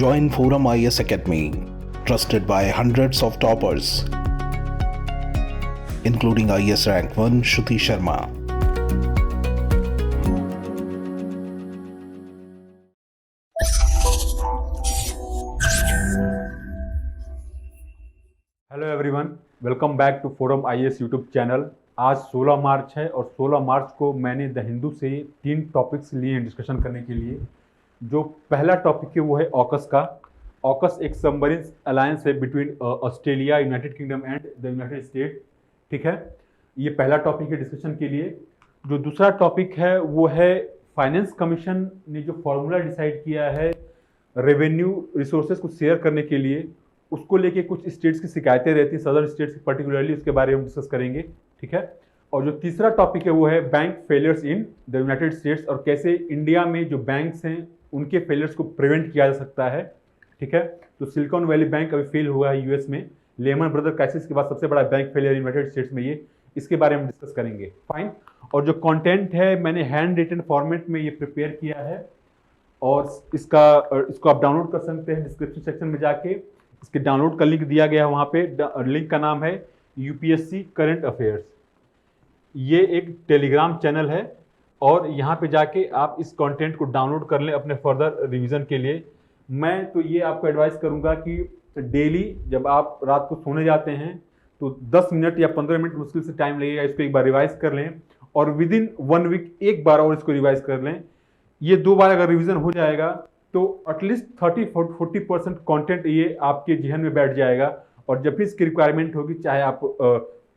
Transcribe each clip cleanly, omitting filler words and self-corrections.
Join Forum IS Academy, trusted by hundreds of toppers, including IS Rank 1 Shruti Sharma. Hello everyone, welcome back to Forum IAS YouTube channel. आज 16 मार्च है और 16 मार्च को मैंने the Hindu से 3 topics लिए हैं discussion करने के लिए। जो पहला टॉपिक है वो है ऑकस का। ऑकस एक सबमरीन अलायंस है between Australia, United Kingdom and the United state. ठीक है, ये पहला टॉपिक है डिस्कशन के लिए। जो दूसरा टॉपिक है वो है फाइनेंस कमीशन ने जो फॉर्मूला डिसाइड किया है रेवेन्यू रिसोर्सेज को शेयर करने के लिए, उसको लेके कुछ स्टेट्स की शिकायतें रहती हैं, सदर्न स्टेट्स की पर्टिकुलरली, उसके बारे में डिस्कस करेंगे। ठीक है, और जो तीसरा टॉपिक है वो है bank failures in the United states और कैसे इंडिया में जो बैंक्स हैं उनके फेलियर्स को प्रिवेंट किया जा सकता है। ठीक है, तो सिलिकॉन वैली बैंक अभी फेल हुआ है यूएस में, लेमन ब्रदर क्राइसिस के बाद सबसे बड़ा बैंक फेलियर यूनाइटेड स्टेट्स में, ये इसके बारे में डिस्कस करेंगे। फाइन, और जो कंटेंट है मैंने हैंड रिटन फॉर्मेट में ये प्रिपेयर किया है और इसको आप डाउनलोड कर सकते हैं डिस्क्रिप्शन सेक्शन में जाके। इसके डाउनलोड का लिंक दिया गया है वहाँ पे। लिंक का नाम है यूपीएससी करंट अफेयर्स। ये एक टेलीग्राम चैनल है और यहाँ पे जाके आप इस कंटेंट को डाउनलोड कर लें अपने फर्दर रिवीजन के लिए। मैं तो ये आपको एडवाइस करूँगा कि डेली जब आप रात को सोने जाते हैं तो 10 मिनट या 15 मिनट मुश्किल से टाइम लगेगा, इसको एक बार रिवाइज कर लें और विद इन 1 वीक एक बार और इसको रिवाइज कर लें। ये 2 बार अगर रिवीजन हो जाएगा तो एटलीस्ट 30-40% कंटेंट ये आपके जहन में बैठ जाएगा और जब भी इसकी रिक्वायरमेंट होगी, चाहे आप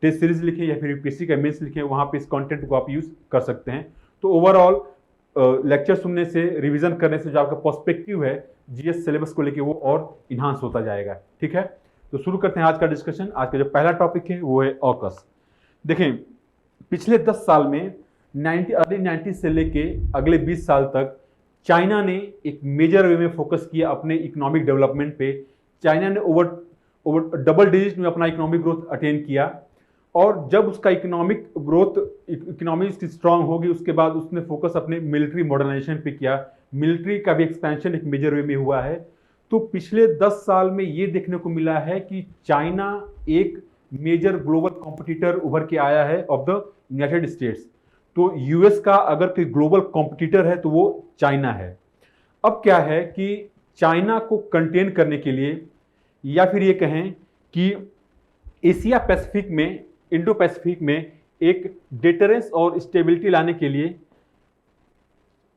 टेस्ट सीरीज लिखें या फिर यूपीएससी का मेंस लिखें, वहाँ पे इस कंटेंट को आप यूज कर सकते हैं। तो ओवरऑल लेक्चर सुनने से, रिवीजन करने से जो आपका पर्सपेक्टिव है जीएस सिलेबस को लेके वो और इन्हांस होता जाएगा। ठीक है, तो शुरू करते हैं आज का डिस्कशन। आज का जो पहला टॉपिक है वो है ऑकस। देखें, पिछले 10 साल में अर्ली 90 से लेके अगले 20 साल तक चाइना ने एक मेजर वे में फोकस किया अपने इकोनॉमिक डेवलपमेंट पे। चाइना ने ओवर डबल डिजिट में अपना इकोनॉमिक ग्रोथ अटेन किया और जब उसका इकोनॉमी उसकी स्ट्रांग होगी, उसके बाद उसने फोकस अपने मिलिट्री मॉडर्नाइजेशन पे किया। मिलिट्री का भी एक्सपेंशन एक मेजर वे में हुआ है। तो पिछले 10 साल में ये देखने को मिला है कि चाइना एक मेजर ग्लोबल कॉम्पिटिटर उभर के आया है ऑफ द यूनाइटेड स्टेट्स। तो यूएस का अगर कोई ग्लोबल कॉम्पिटिटर है तो वो चाइना है। अब क्या है कि चाइना को कंटेन करने के लिए, या फिर ये कहें कि एशिया पैसिफिक में, इंडो पैसिफिक में एक डिटरेंस और स्टेबिलिटी लाने के लिए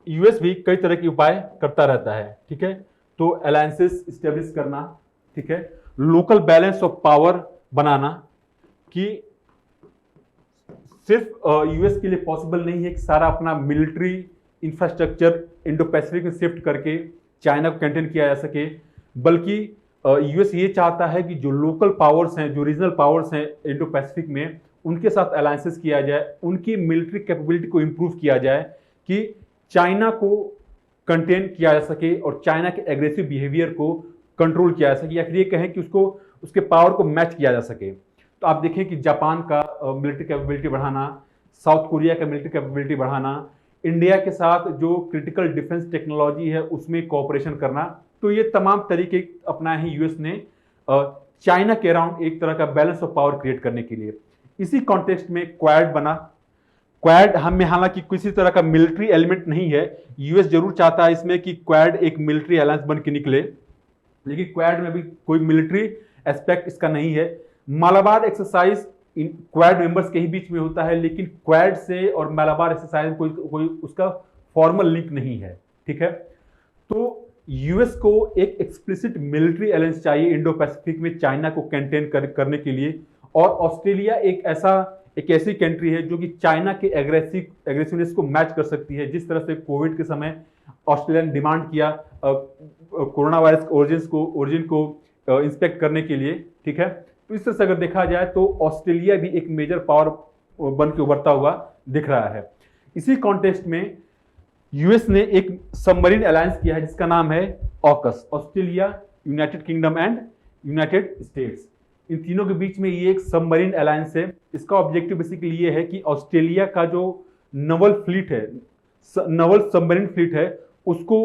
यूएस भी कई तरह के उपाय करता रहता है। ठीक है, तो अलायंसेस स्टेब्लिश करना, ठीक है, लोकल बैलेंस ऑफ पावर बनाना, कि सिर्फ यूएस के लिए पॉसिबल नहीं है कि सारा अपना मिलिट्री इंफ्रास्ट्रक्चर इंडो पैसिफिक में शिफ्ट करके चाइना को कंटेन किया जा सके, बल्कि यूएस ये चाहता है कि जो लोकल पावर्स हैं, जो रीजनल पावर्स हैं इंडो पैसिफिक में, उनके साथ अलायंसेस किया जाए, उनकी मिलिट्री कैपेबिलिटी को इंप्रूव किया जाए कि चाइना को कंटेन किया जा सके और चाइना के एग्रेसिव बिहेवियर को कंट्रोल किया जा सके, या फिर ये कहें कि उसके पावर को मैच किया जा सके। तो आप देखें कि जापान का मिलिट्री कैपेबिलिटी बढ़ाना, साउथ कोरिया का मिलिट्री कैपेबिलिटी बढ़ाना, इंडिया के साथ जो क्रिटिकल डिफेंस टेक्नोलॉजी है उसमें कोऑपरेशन करना, तो ये तमाम तरीके अपनाए हैं यूएस ने चाइना के अराउंड एक तरह का बैलेंस ऑफ पावर क्रिएट करने के लिए। इसी कॉन्टेक्स्ट में क्वाड बना। क्वाड हमें हालांकि किसी तरह का मिलिट्री एलिमेंट नहीं है, यूएस जरूर चाहता है इसमें कि क्वाड एक मिलिट्री अलायंस बन के निकले, लेकिन क्वाड में भी कोई मिलिट्री एस्पेक्ट इसका नहीं है। Malabar exercise in quad members के ही बीच में होता है, लेकिन क्वाड से और मालाबार एक्सरसाइज कोई उसका फॉर्मल लिंक नहीं है। ठीक है, तो यूएस को एक एक्सप्लिसिट मिलिट्री अलायंस चाहिए इंडो पैसिफिक में चाइना को कंटेन करने के लिए, और ऑस्ट्रेलिया एक ऐसी कंट्री है जो कि चाइना के एग्रेसिवनेस को मैच कर सकती है। जिस तरह से कोविड के समय ऑस्ट्रेलिया ने डिमांड किया कोरोना वायरस ओरिजिन को इंस्पेक्ट करने के लिए। ठीक है, तो इस तरह से अगर देखा जाए तो ऑस्ट्रेलिया भी एक मेजर पावर बन के उभरता हुआ दिख रहा है। इसी कॉन्टेक्स्ट में यूएस ने एक सबमरीन अलायंस किया है जिसका नाम है AUKUS, Australia, United Kingdom and United States. इन तीनों के बीच में ये एक सबमरीन अलायंस है। इसका ऑब्जेक्टिव बेसिकली ये है कि ऑस्ट्रेलिया का जो नवल सबमरीन फ्लीट है उसको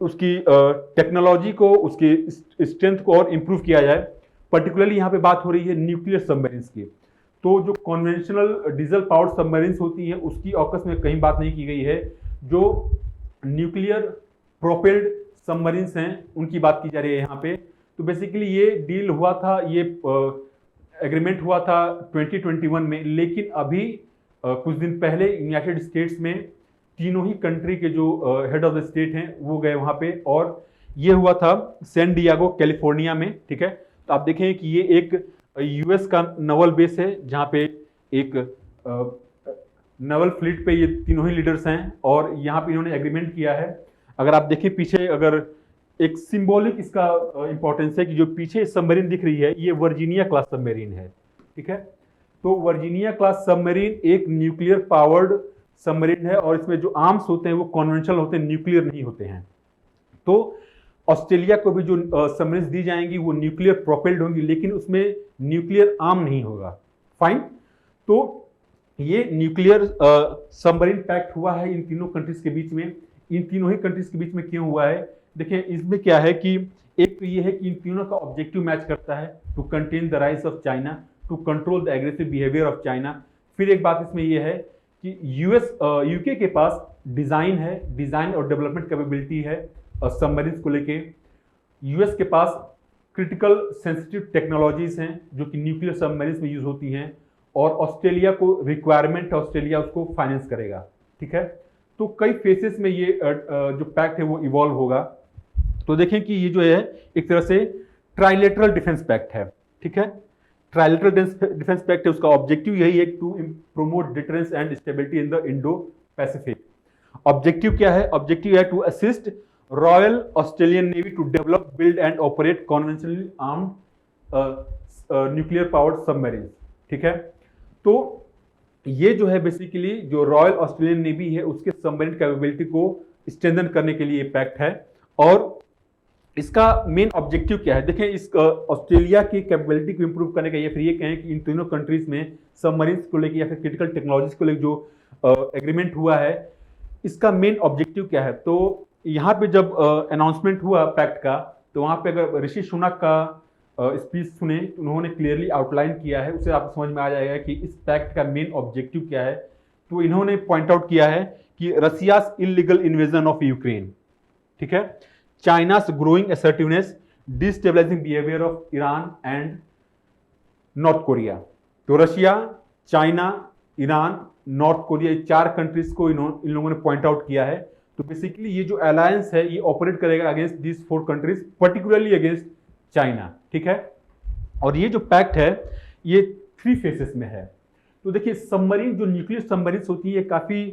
उसकी टेक्नोलॉजी को, उसकी स्ट्रेंथ को और इम्प्रूव किया जाए। पर्टिकुलरली यहाँ पे बात हो रही है न्यूक्लियर सबमरीन्स की। तो जो कन्वेंशनल डीजल पावर्ड सबमरीन्स होती हैं उसकी ऑकस में कहीं बात नहीं की गई है। जो न्यूक्लियर प्रोपेल्ड सबमरीन्स हैं उनकी बात की जा रही है यहाँ पे। तो बेसिकली ये डील हुआ था, ये एग्रीमेंट हुआ था 2021 में, लेकिन अभी कुछ दिन पहले यूनाइटेड स्टेट्स में तीनों ही कंट्री के जो हेड ऑफ द स्टेट हैं वो गए वहाँ पे, और ये हुआ था सैन डियागो कैलिफोर्निया में। ठीक है, तो आप देखें कि ये एक यूएस का नवल बेस है जहाँ पे एक नवल फ्लीट पे ये तीनों ही लीडर्स हैं, और यहाँ पे इन्होंने एग्रीमेंट किया है। अगर आप देखें पीछे, अगर एक सिंबॉलिक इसका इंपॉर्टेंस है कि जो पीछे सबमरीन दिख रही है ये वर्जीनिया क्लास सबमरीन है। ठीक है, तो वर्जीनिया क्लास सबमरीन एक न्यूक्लियर पावर्ड सबमरीन है, और इसमें जो आर्म्स होते हैं वो कन्वेंशनल होते हैं, न्यूक्लियर नहीं होते हैं। तो ऑस्ट्रेलिया को भी जो सबमरीन्स दी जाएंगी वो न्यूक्लियर प्रोपेल्ड होंगी, लेकिन उसमें न्यूक्लियर आर्म नहीं होगा। फाइन, तो ये न्यूक्लियर सबमरीन पैक्ट हुआ है इन तीनों कंट्रीज के बीच में। इन तीनों ही कंट्रीज के बीच में क्यों हुआ है, देखिए इसमें क्या है कि एक तो ये है कि इन तीनों का ऑब्जेक्टिव मैच करता है, to contain the rise of China, to control the aggressive behaviour of China. फिर एक बात इसमें यह है कि यूके के पास डिजाइन है, डिजाइन और डेवलपमेंट कैपेबिलिटी है सबमरीन्स को लेके। यूएस के पास क्रिटिकल सेंसिटिव टेक्नोलॉजीज हैं जो कि न्यूक्लियर सबमरीन्स में यूज होती हैं, और ऑस्ट्रेलिया को रिक्वायरमेंट है, ऑस्ट्रेलिया उसको फाइनेंस करेगा। ठीक है, तो कई फेसेस में ये जो पैक्ट है वो इवॉल्व होगा। तो देखें कि ये जो है एक तरह से ट्राइलेटरल डिफेंस पैक्ट है। ठीक है, ट्राइलेटरल डिफेंस पैक्ट है, उसका ऑब्जेक्टिव यही है to promote deterrence and stability in the Indo Pacific. Objective क्या है, ऑब्जेक्टिव है to assist Royal Australian Navy to develop, build and operate conventionally armed nuclear powered submarine. ठीक है, तो ये जो है बेसिकली जो रॉयल ऑस्ट्रेलियन नेवी है उसके सबमरीन कैपेबिलिटी को स्ट्रेंथन करने के लिए पैक्ट है। और इसका मेन ऑब्जेक्टिव क्या है, देखें इस ऑस्ट्रेलिया की कैपेबिलिटी को इंप्रूव करने का, या फिर ये कहें कि इन तीनों कंट्रीज में सबमरीन्स को लेकर या फिर क्रिटिकल टेक्नोलॉजीज को लेकर जो एग्रीमेंट हुआ है, इसका मेन ऑब्जेक्टिव क्या है। तो यहाँ पे जब अनाउंसमेंट हुआ पैक्ट का, तो वहाँ पे अगर ऋषि सुनक का स्पीच सुने, उन्होंने क्लियरली आउटलाइन किया है, उससे आपको समझ में आ जाएगा कि इस पैक्ट का मेन ऑब्जेक्टिव क्या है। तो इन्होंने पॉइंट आउट किया है कि Russia's illegal invasion of Ukraine, ठीक है, China's growing assertiveness, destabilizing behavior of Iran and North Korea. तो Russia, China, Iran, North Korea, ये चार कंट्रीज को इन लोगों ने पॉइंट आउट किया है। तो बेसिकली ये जो अलायंस है ये ऑपरेट करेगा against this four countries, particularly against China. ठीक है, और ये जो पैक्ट है ये 3 फेसेस में है। तो देखिए सबमरीन, जो न्यूक्लियर सबमरीन्स होती है, काफी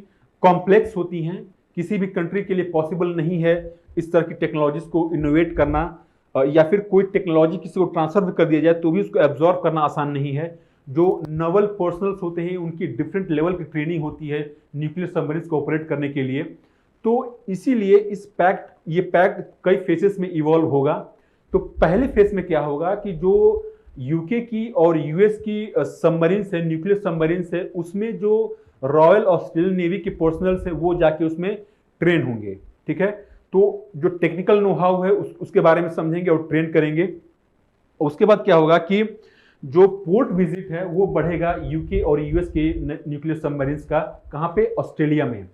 कॉम्प्लेक्स होती हैं, किसी भी कंट्री के लिए पॉसिबल नहीं है इस तरह की टेक्नोलॉजीज को इनोवेट करना, या फिर कोई टेक्नोलॉजी किसी को ट्रांसफर कर दिया जाए तो भी उसको एब्जॉर्व करना आसान नहीं है। जो नवल पर्सनल्स होते हैं उनकी डिफरेंट लेवल की ट्रेनिंग होती है न्यूक्लियर सबमरीन्स को ऑपरेट करने के लिए। तो इसीलिए ये पैक्ट कई फेसेस में इवॉल्व होगा। तो पहले फेस में क्या होगा कि जो यूके की और यूएस की सबमरीन्स है, न्यूक्लियर सबमरीन्स है, उसमें जो रॉयल ऑस्ट्रेलियन नेवी के पर्सनल्स है वो जाके उसमें ट्रेन होंगे। ठीक है, तो जो टेक्निकल नो हाउ है उसके बारे में समझेंगे और ट्रेन करेंगे। उसके बाद क्या होगा कि जो पोर्ट विजिट है वो बढ़ेगा यूके और यूएस के न्यूक्लियर सबमरीन्स का, कहाँ पे, ऑस्ट्रेलिया में।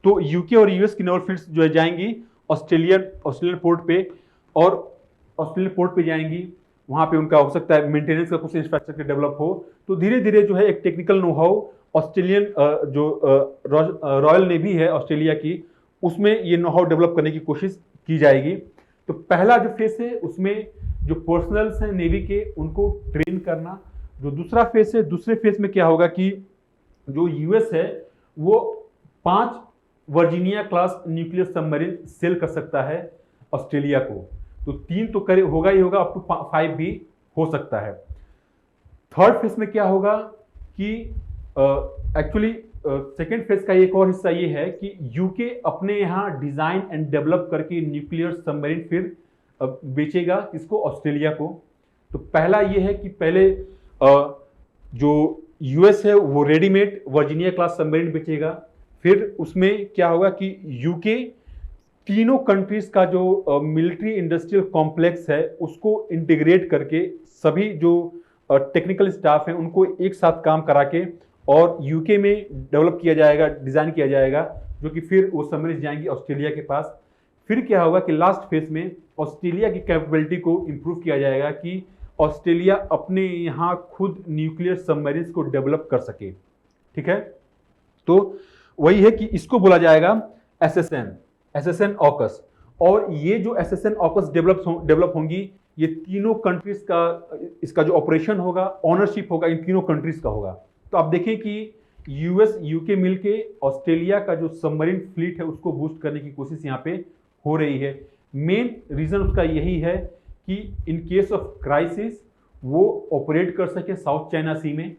तो यूके और यूएस की नेवल फ्लीट्स जो है जाएंगी ऑस्ट्रेलियन पोर्ट पे, और ऑस्ट्रेलियन पोर्ट पे जाएंगी, वहाँ पे उनका हो सकता है मेंटेनेंस का कुछ इंफ्रास्ट्रक्चर डेवलप हो। तो धीरे धीरे जो है एक टेक्निकल नो हाउ ऑस्ट्रेलियन जो रॉयल नेवी है ऑस्ट्रेलिया की, उसमें ये नो हाउ डेवलप करने की कोशिश की जाएगी। तो पहला जो फेस है उसमें जो पर्सनल्स हैं नेवी के उनको ट्रेन करना। जो दूसरा फेस है, दूसरे फेस में क्या होगा कि जो यूएस है वो 5 Virginia class nuclear submarine sale कर सकता है ऑस्ट्रेलिया को। तो 3 तो करे होगा ही होगा, अप टू 5 भी हो सकता है। थर्ड फेस में क्या होगा कि एक्चुअली सेकेंड फेज का एक और हिस्सा ये है कि यूके अपने यहाँ डिजाइन एंड डेवलप करके न्यूक्लियर सबमरीन फिर बेचेगा इसको, ऑस्ट्रेलिया को। तो पहला ये है कि पहले जो यूएस है वो रेडीमेड वर्जीनिया क्लास सबमरीन बेचेगा, फिर उसमें क्या होगा कि यूके तीनों कंट्रीज का जो मिलिट्री इंडस्ट्रियल कॉम्प्लेक्स है उसको इंटीग्रेट करके सभी जो टेक्निकल स्टाफ हैं उनको एक साथ काम करा के और यूके में डेवलप किया जाएगा, डिज़ाइन किया जाएगा, जो कि फिर वो सबमरीन जाएंगी ऑस्ट्रेलिया के पास। फिर क्या होगा कि लास्ट फेज में ऑस्ट्रेलिया की कैपेबिलिटी को इम्प्रूव किया जाएगा कि ऑस्ट्रेलिया अपने यहाँ खुद न्यूक्लियर सबमरीन्स को डेवलप कर सके। ठीक है, तो वही है कि इसको बोला जाएगा एसएसएन ऑकस। और ये जो एसएसएन ऑकस डेवलप होंगी, ये तीनों कंट्रीज का इसका जो ऑपरेशन होगा, ऑनरशिप होगा, इन तीनों कंट्रीज का होगा। तो आप देखें कि यूएस यूके मिलके ऑस्ट्रेलिया का जो सबमरीन फ्लीट है उसको बूस्ट करने की कोशिश यहाँ पे हो रही है। मेन रीजन उसका यही है कि इन केस ऑफ क्राइसिस वो ऑपरेट कर सके साउथ चाइना सी में।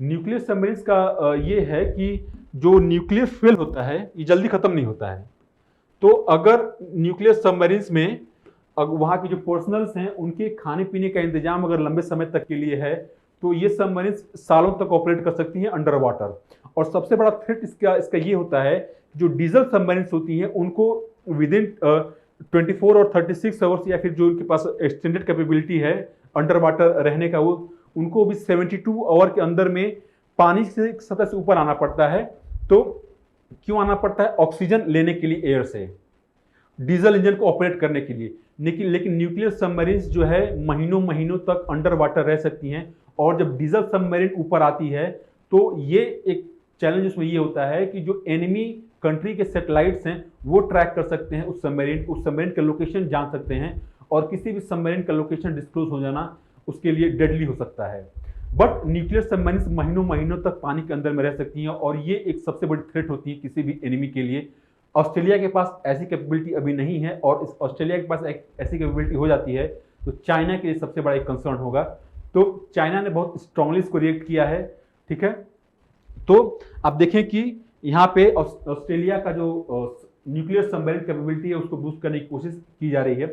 न्यूक्लियर सबमरीन्स का ये है कि जो न्यूक्लियर फ्यूल होता है ये जल्दी खत्म नहीं होता है। तो अगर न्यूक्लियर सबमरीन्स में वहाँ के जो पर्सनल्स हैं उनके खाने पीने का इंतजाम अगर लंबे समय तक के लिए है तो ये सबमरीन्स सालों तक ऑपरेट कर सकती हैं अंडर वाटर। और सबसे बड़ा थ्रेट इसका ये होता है, जो डीजल सबमरीन्स होती हैं उनको विदिन 24 और 36 आवर्स या फिर जो उनके पास एक्सटेंडेड कैपेबिलिटी है अंडर वाटर रहने का, वो उनको भी 72 आवर के अंदर में पानी से सतह से ऊपर आना पड़ता है। तो क्यों आना पड़ता है? ऑक्सीजन लेने के लिए एयर से, डीजल इंजन को ऑपरेट करने के लिए। लेकिन न्यूक्लियर सबमरीन्स जो है महीनों महीनों तक अंडर वाटर रह सकती हैं। और जब डीजल सबमरीन ऊपर आती है तो ये एक चैलेंज उसमें ये होता है कि जो एनिमी कंट्री के सैटेलाइट्स हैं वो ट्रैक कर सकते हैं उस सबमरीन का लोकेशन जान सकते हैं, और किसी भी सबमरीन का लोकेशन डिस्क्लोज हो जाना उसके लिए डेडली हो सकता है। बट न्यूक्लियर सबमरीन्स महीनों महीनों तक पानी के अंदर में रह सकती हैं और ये एक सबसे बड़ी थ्रेट होती है किसी भी एनिमी के लिए। ऑस्ट्रेलिया के पास ऐसी कैपेबिलिटी अभी नहीं है, और इस ऑस्ट्रेलिया के पास एक ऐसी कैपेबिलिटी हो जाती है तो चाइना के लिए सबसे बड़ा एक कंसर्न होगा। तो चाइना ने बहुत स्ट्रांगली इसको रिएक्ट किया है। ठीक है, तो आप देखें कि यहाँ पे ऑस्ट्रेलिया का जो न्यूक्लियर सबमरीन कैपेबिलिटी है उसको बूस्ट करने की कोशिश की जा रही है।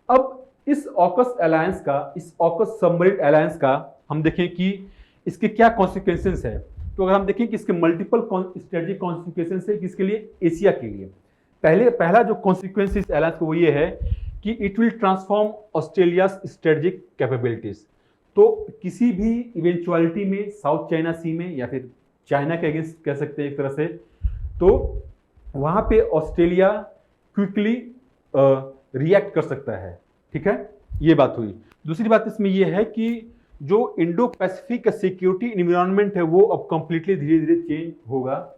अब इस ऑकस अलायंस का, इस ऑकस सबमरीन अलायंस का हम देखें कि इसके क्या कॉन्सिक्वेंसेस है। तो अगर हम देखें कि इसके मल्टीपल स्ट्रेटेजिक कॉन्सिक्वेंसेस है किसके लिए, एशिया के लिए। पहला जो कॉन्सिक्वेंस इस अलायंस को वो ये है कि it will transform Australia strategic capabilities. तो किसी भी इवेंचुअलिटी में साउथ चाइना सी में या फिर चाइना के अगेंस्ट कह सकते हैं एक तरह से, तो वहां पे ऑस्ट्रेलिया क्विकली रिएक्ट कर सकता है। ठीक है, ये बात हुई। दूसरी बात इसमें यह है कि जो इंडो पैसिफिक का सिक्योरिटी इन्वायरमेंट है वो अब कंप्लीटली धीरे धीरे चेंज होगा।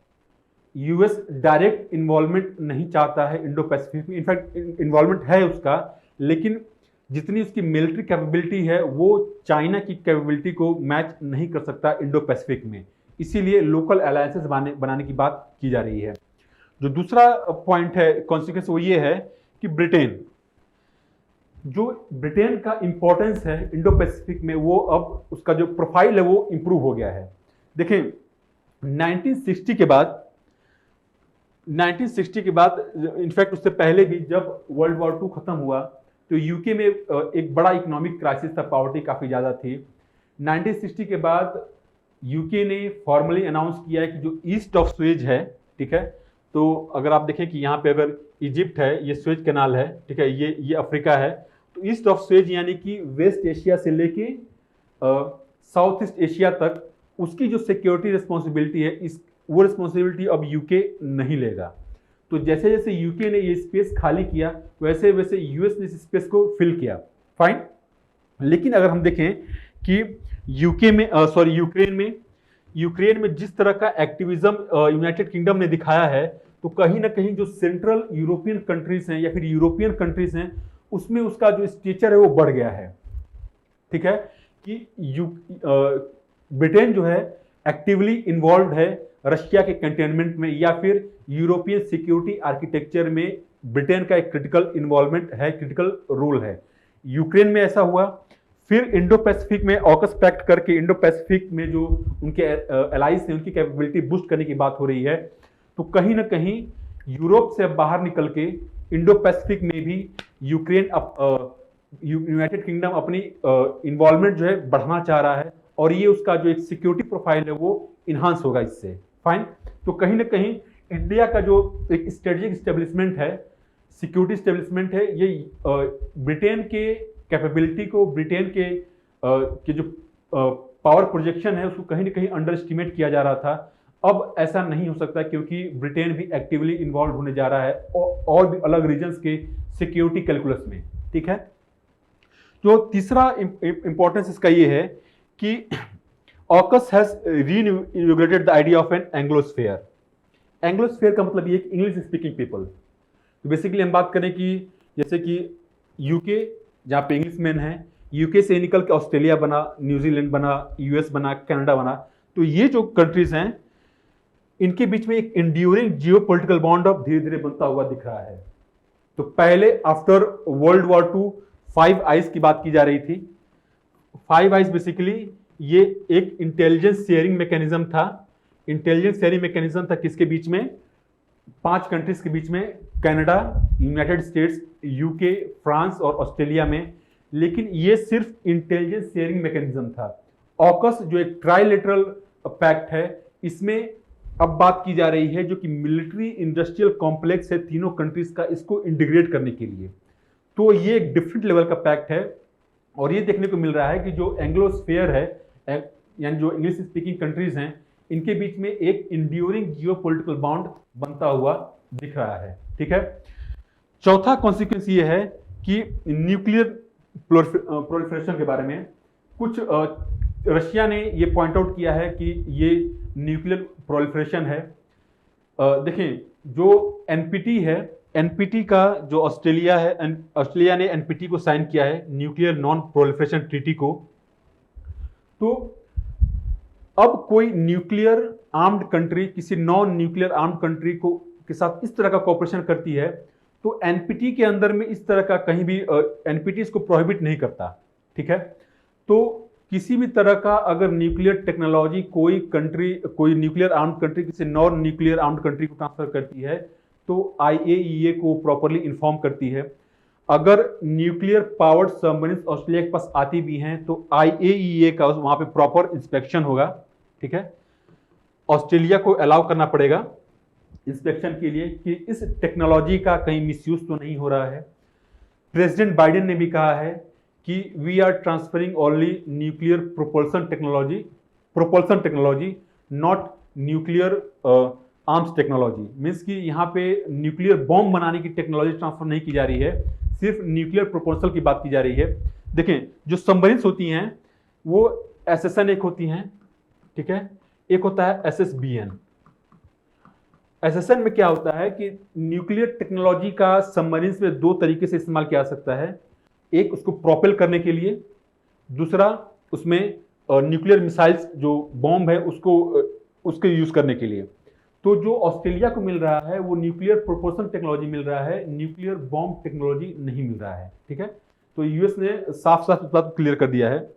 यूएस डायरेक्ट इन्वॉल्वमेंट नहीं चाहता है इंडो पैसिफिक में, इनफैक्ट इन्वॉल्वमेंट है उसका, लेकिन जितनी उसकी मिलिट्री कैपेबिलिटी है वो चाइना की कैपेबिलिटी को मैच नहीं कर सकता इंडो पैसिफिक में। इसीलिए लोकल अलायंसेस बनाने की बात की जा रही है। जो दूसरा पॉइंट है कॉन्सिक्वेंस वो ये है कि ब्रिटेन का इंपॉर्टेंस है इंडो पैसिफिक में, वो अब उसका जो प्रोफाइल है वो इंप्रूव हो गया है। देखें 1960 के बाद इनफैक्ट उससे पहले भी जब वर्ल्ड वॉर 2 खत्म हुआ तो यूके में एक बड़ा इकोनॉमिक क्राइसिस था, पॉवर्टी काफ़ी ज़्यादा थी। 1960 के बाद यूके ने फॉर्मली अनाउंस किया है कि जो ईस्ट ऑफ स्वेज है, ठीक है, तो अगर आप देखें कि यहाँ पे अगर इजिप्ट है, ये स्वेज कैनाल है, ठीक है, ये अफ्रीका है, तो ईस्ट ऑफ स्वेज यानी कि वेस्ट एशिया से लेके साउथ ईस्ट एशिया तक उसकी जो सिक्योरिटी रिस्पॉन्सिबिलिटी है वो रिस्पॉन्सिबिलिटी अब यूके नहीं लेगा। तो जैसे जैसे यूके ने ये स्पेस खाली किया वैसे वैसे यूएस ने इस स्पेस को फिल किया, फाइन। लेकिन अगर हम देखें कि यूक्रेन में जिस तरह का एक्टिविज्म यूनाइटेड किंगडम ने दिखाया है, तो कहीं ना कहीं जो सेंट्रल यूरोपियन कंट्रीज हैं या फिर यूरोपियन कंट्रीज हैं उसमें उसका जो स्टेचर है वो बढ़ गया है। ठीक है, कि ब्रिटेन जो है एक्टिवली इन्वॉल्व है रशिया के कंटेनमेंट में या फिर यूरोपियन सिक्योरिटी आर्किटेक्चर में ब्रिटेन का एक क्रिटिकल इन्वॉल्वमेंट है, क्रिटिकल रोल है। यूक्रेन में ऐसा हुआ, फिर इंडो पैसिफिक में ऑकस पैक्ट करके इंडो पैसिफिक में जो उनके एलाइज हैं उनकी कैपेबिलिटी बूस्ट करने की बात हो रही है। तो कहीं ना कहीं यूरोप से बाहर निकल के इंडो पैसिफिक में भी यूनाइटेड किंगडम अपनी इन्वॉल्वमेंट जो है बढ़ाना चाह रहा है, और ये उसका जो एक सिक्योरिटी प्रोफाइल है वो इन्हांस होगा इससे, फाइन। तो कहीं ना कहीं इंडिया का जो एक स्ट्रेटेजिक स्टेब्लिशमेंट है, सिक्योरिटी स्टेब्लिशमेंट है, ये ब्रिटेन के कैपेबिलिटी को, ब्रिटेन के जो पावर प्रोजेक्शन है उसको कहीं ना कहीं अंडर एस्टिमेट किया जा रहा था। अब ऐसा नहीं हो सकता क्योंकि ब्रिटेन भी एक्टिवली इन्वॉल्व होने जा रहा है और भी अलग रीजन्स के सिक्योरिटी कैलकुलस में। ठीक है, जो तीसरा इंपॉर्टेंस इसका ये है कि AUKUS has reinvigorated the idea of an Anglosphere. Anglosphere का मतलब ये इंग्लिश स्पीकिंग पीपल। तो बेसिकली हम बात करें कि जैसे कि यूके जहाँ पे इंग्लिश मैन है, यूके से निकल के ऑस्ट्रेलिया बना, न्यूजीलैंड बना, यूएस बना, कनाडा बना, तो ये जो कंट्रीज हैं इनके बीच में एक इंड्यूरिंग जियोपॉलिटिकल बॉन्ड अब धीरे धीरे बनता हुआ दिख रहा है। तो पहले after World War two 5 eyes की बात की जा रही थी। 5 आइज बेसिकली ये एक इंटेलिजेंस शेयरिंग मैकेनिज्म था। इंटेलिजेंस शेयरिंग मैकेनिज्म था किसके बीच में? 5 कंट्रीज के बीच में, Canada, United states, UK, France और ऑस्ट्रेलिया में। लेकिन ये सिर्फ इंटेलिजेंस शेयरिंग मैकेनिज्म था। ऑकस जो एक ट्राइलेटरल पैक्ट है, इसमें अब बात की जा रही है जो कि मिलिट्री इंडस्ट्रियल कॉम्प्लेक्स है तीनों कंट्रीज का, इसको इंटीग्रेट करने के लिए। तो ये एक डिफरेंट लेवल का पैक्ट है और ये देखने को मिल रहा है कि जो एंग्लोस्फेयर है, यानी जो इंग्लिश स्पीकिंग कंट्रीज हैं, इनके बीच में एक इंड्यूरिंग जियोपॉलिटिकल बॉन्ड बनता हुआ दिख रहा है। ठीक है, चौथा कॉन्सिक्वेंस ये है कि न्यूक्लियर प्रोलिफरेशन के बारे में कुछ रशिया ने ये पॉइंट आउट किया है कि ये न्यूक्लियर प्रोलिफरेशन है। देखें, जो एनपीटी है, एनपीटी का जो ऑस्ट्रेलिया है, ऑस्ट्रेलिया ने एनपीटी को साइन किया है, न्यूक्लियर नॉन प्रोलिफरेशन ट्रीटी को। तो अब कोई न्यूक्लियर आर्म्ड कंट्री किसी नॉन न्यूक्लियर आर्म्ड कंट्री को के साथ इस तरह का कोऑपरेशन करती है तो एनपीटी के अंदर में इस तरह का कहीं भी एनपीटी इसको प्रोहिबिट नहीं करता। ठीक है, तो किसी भी तरह का अगर न्यूक्लियर टेक्नोलॉजी कोई कंट्री, कोई न्यूक्लियर आर्म्ड कंट्री किसी नॉन न्यूक्लियर आर्म्ड कंट्री को ट्रांसफर करती है तो आईएईए को प्रॉपरली इन्फॉर्म करती है। अगर न्यूक्लियर पावर्ड सबमरीन ऑस्ट्रेलिया के पास आती भी हैं तो आईएईए का वहां पे प्रॉपर इंस्पेक्शन होगा। ठीक है, ऑस्ट्रेलिया को अलाउ करना पड़ेगा इंस्पेक्शन के लिए कि इस टेक्नोलॉजी का कहीं मिसयूज तो नहीं हो रहा है। प्रेसिडेंट बाइडेन ने भी कहा है कि we are transferring only nuclear propulsion technology, not nuclear arms technology. Means कि यहाँ पे न्यूक्लियर बॉम्ब बनाने की टेक्नोलॉजी ट्रांसफर नहीं की जा रही है, सिर्फ न्यूक्लियर प्रोपल्सन की बात की जा रही है। देखें, जो सबमरीन्स होती हैं वो एसएसएन एक होती हैं, ठीक है, एक होता है एसएसबीएन। एसएसएन में क्या होता है कि न्यूक्लियर टेक्नोलॉजी का सबमरीन्स में 2 तरीके से इस्तेमाल किया जा सकता है। एक उसको प्रोपेल करने के लिए, दूसरा उसमें न्यूक्लियर मिसाइल्स जो बॉम्ब है उसके यूज करने के लिए। तो जो ऑस्ट्रेलिया को मिल रहा है वो न्यूक्लियर प्रोपल्सन टेक्नोलॉजी मिल रहा है, न्यूक्लियर बॉम्ब टेक्नोलॉजी नहीं मिल रहा है। ठीक है, तो यूएस ने साफ साफ इस बात को क्लियर कर दिया है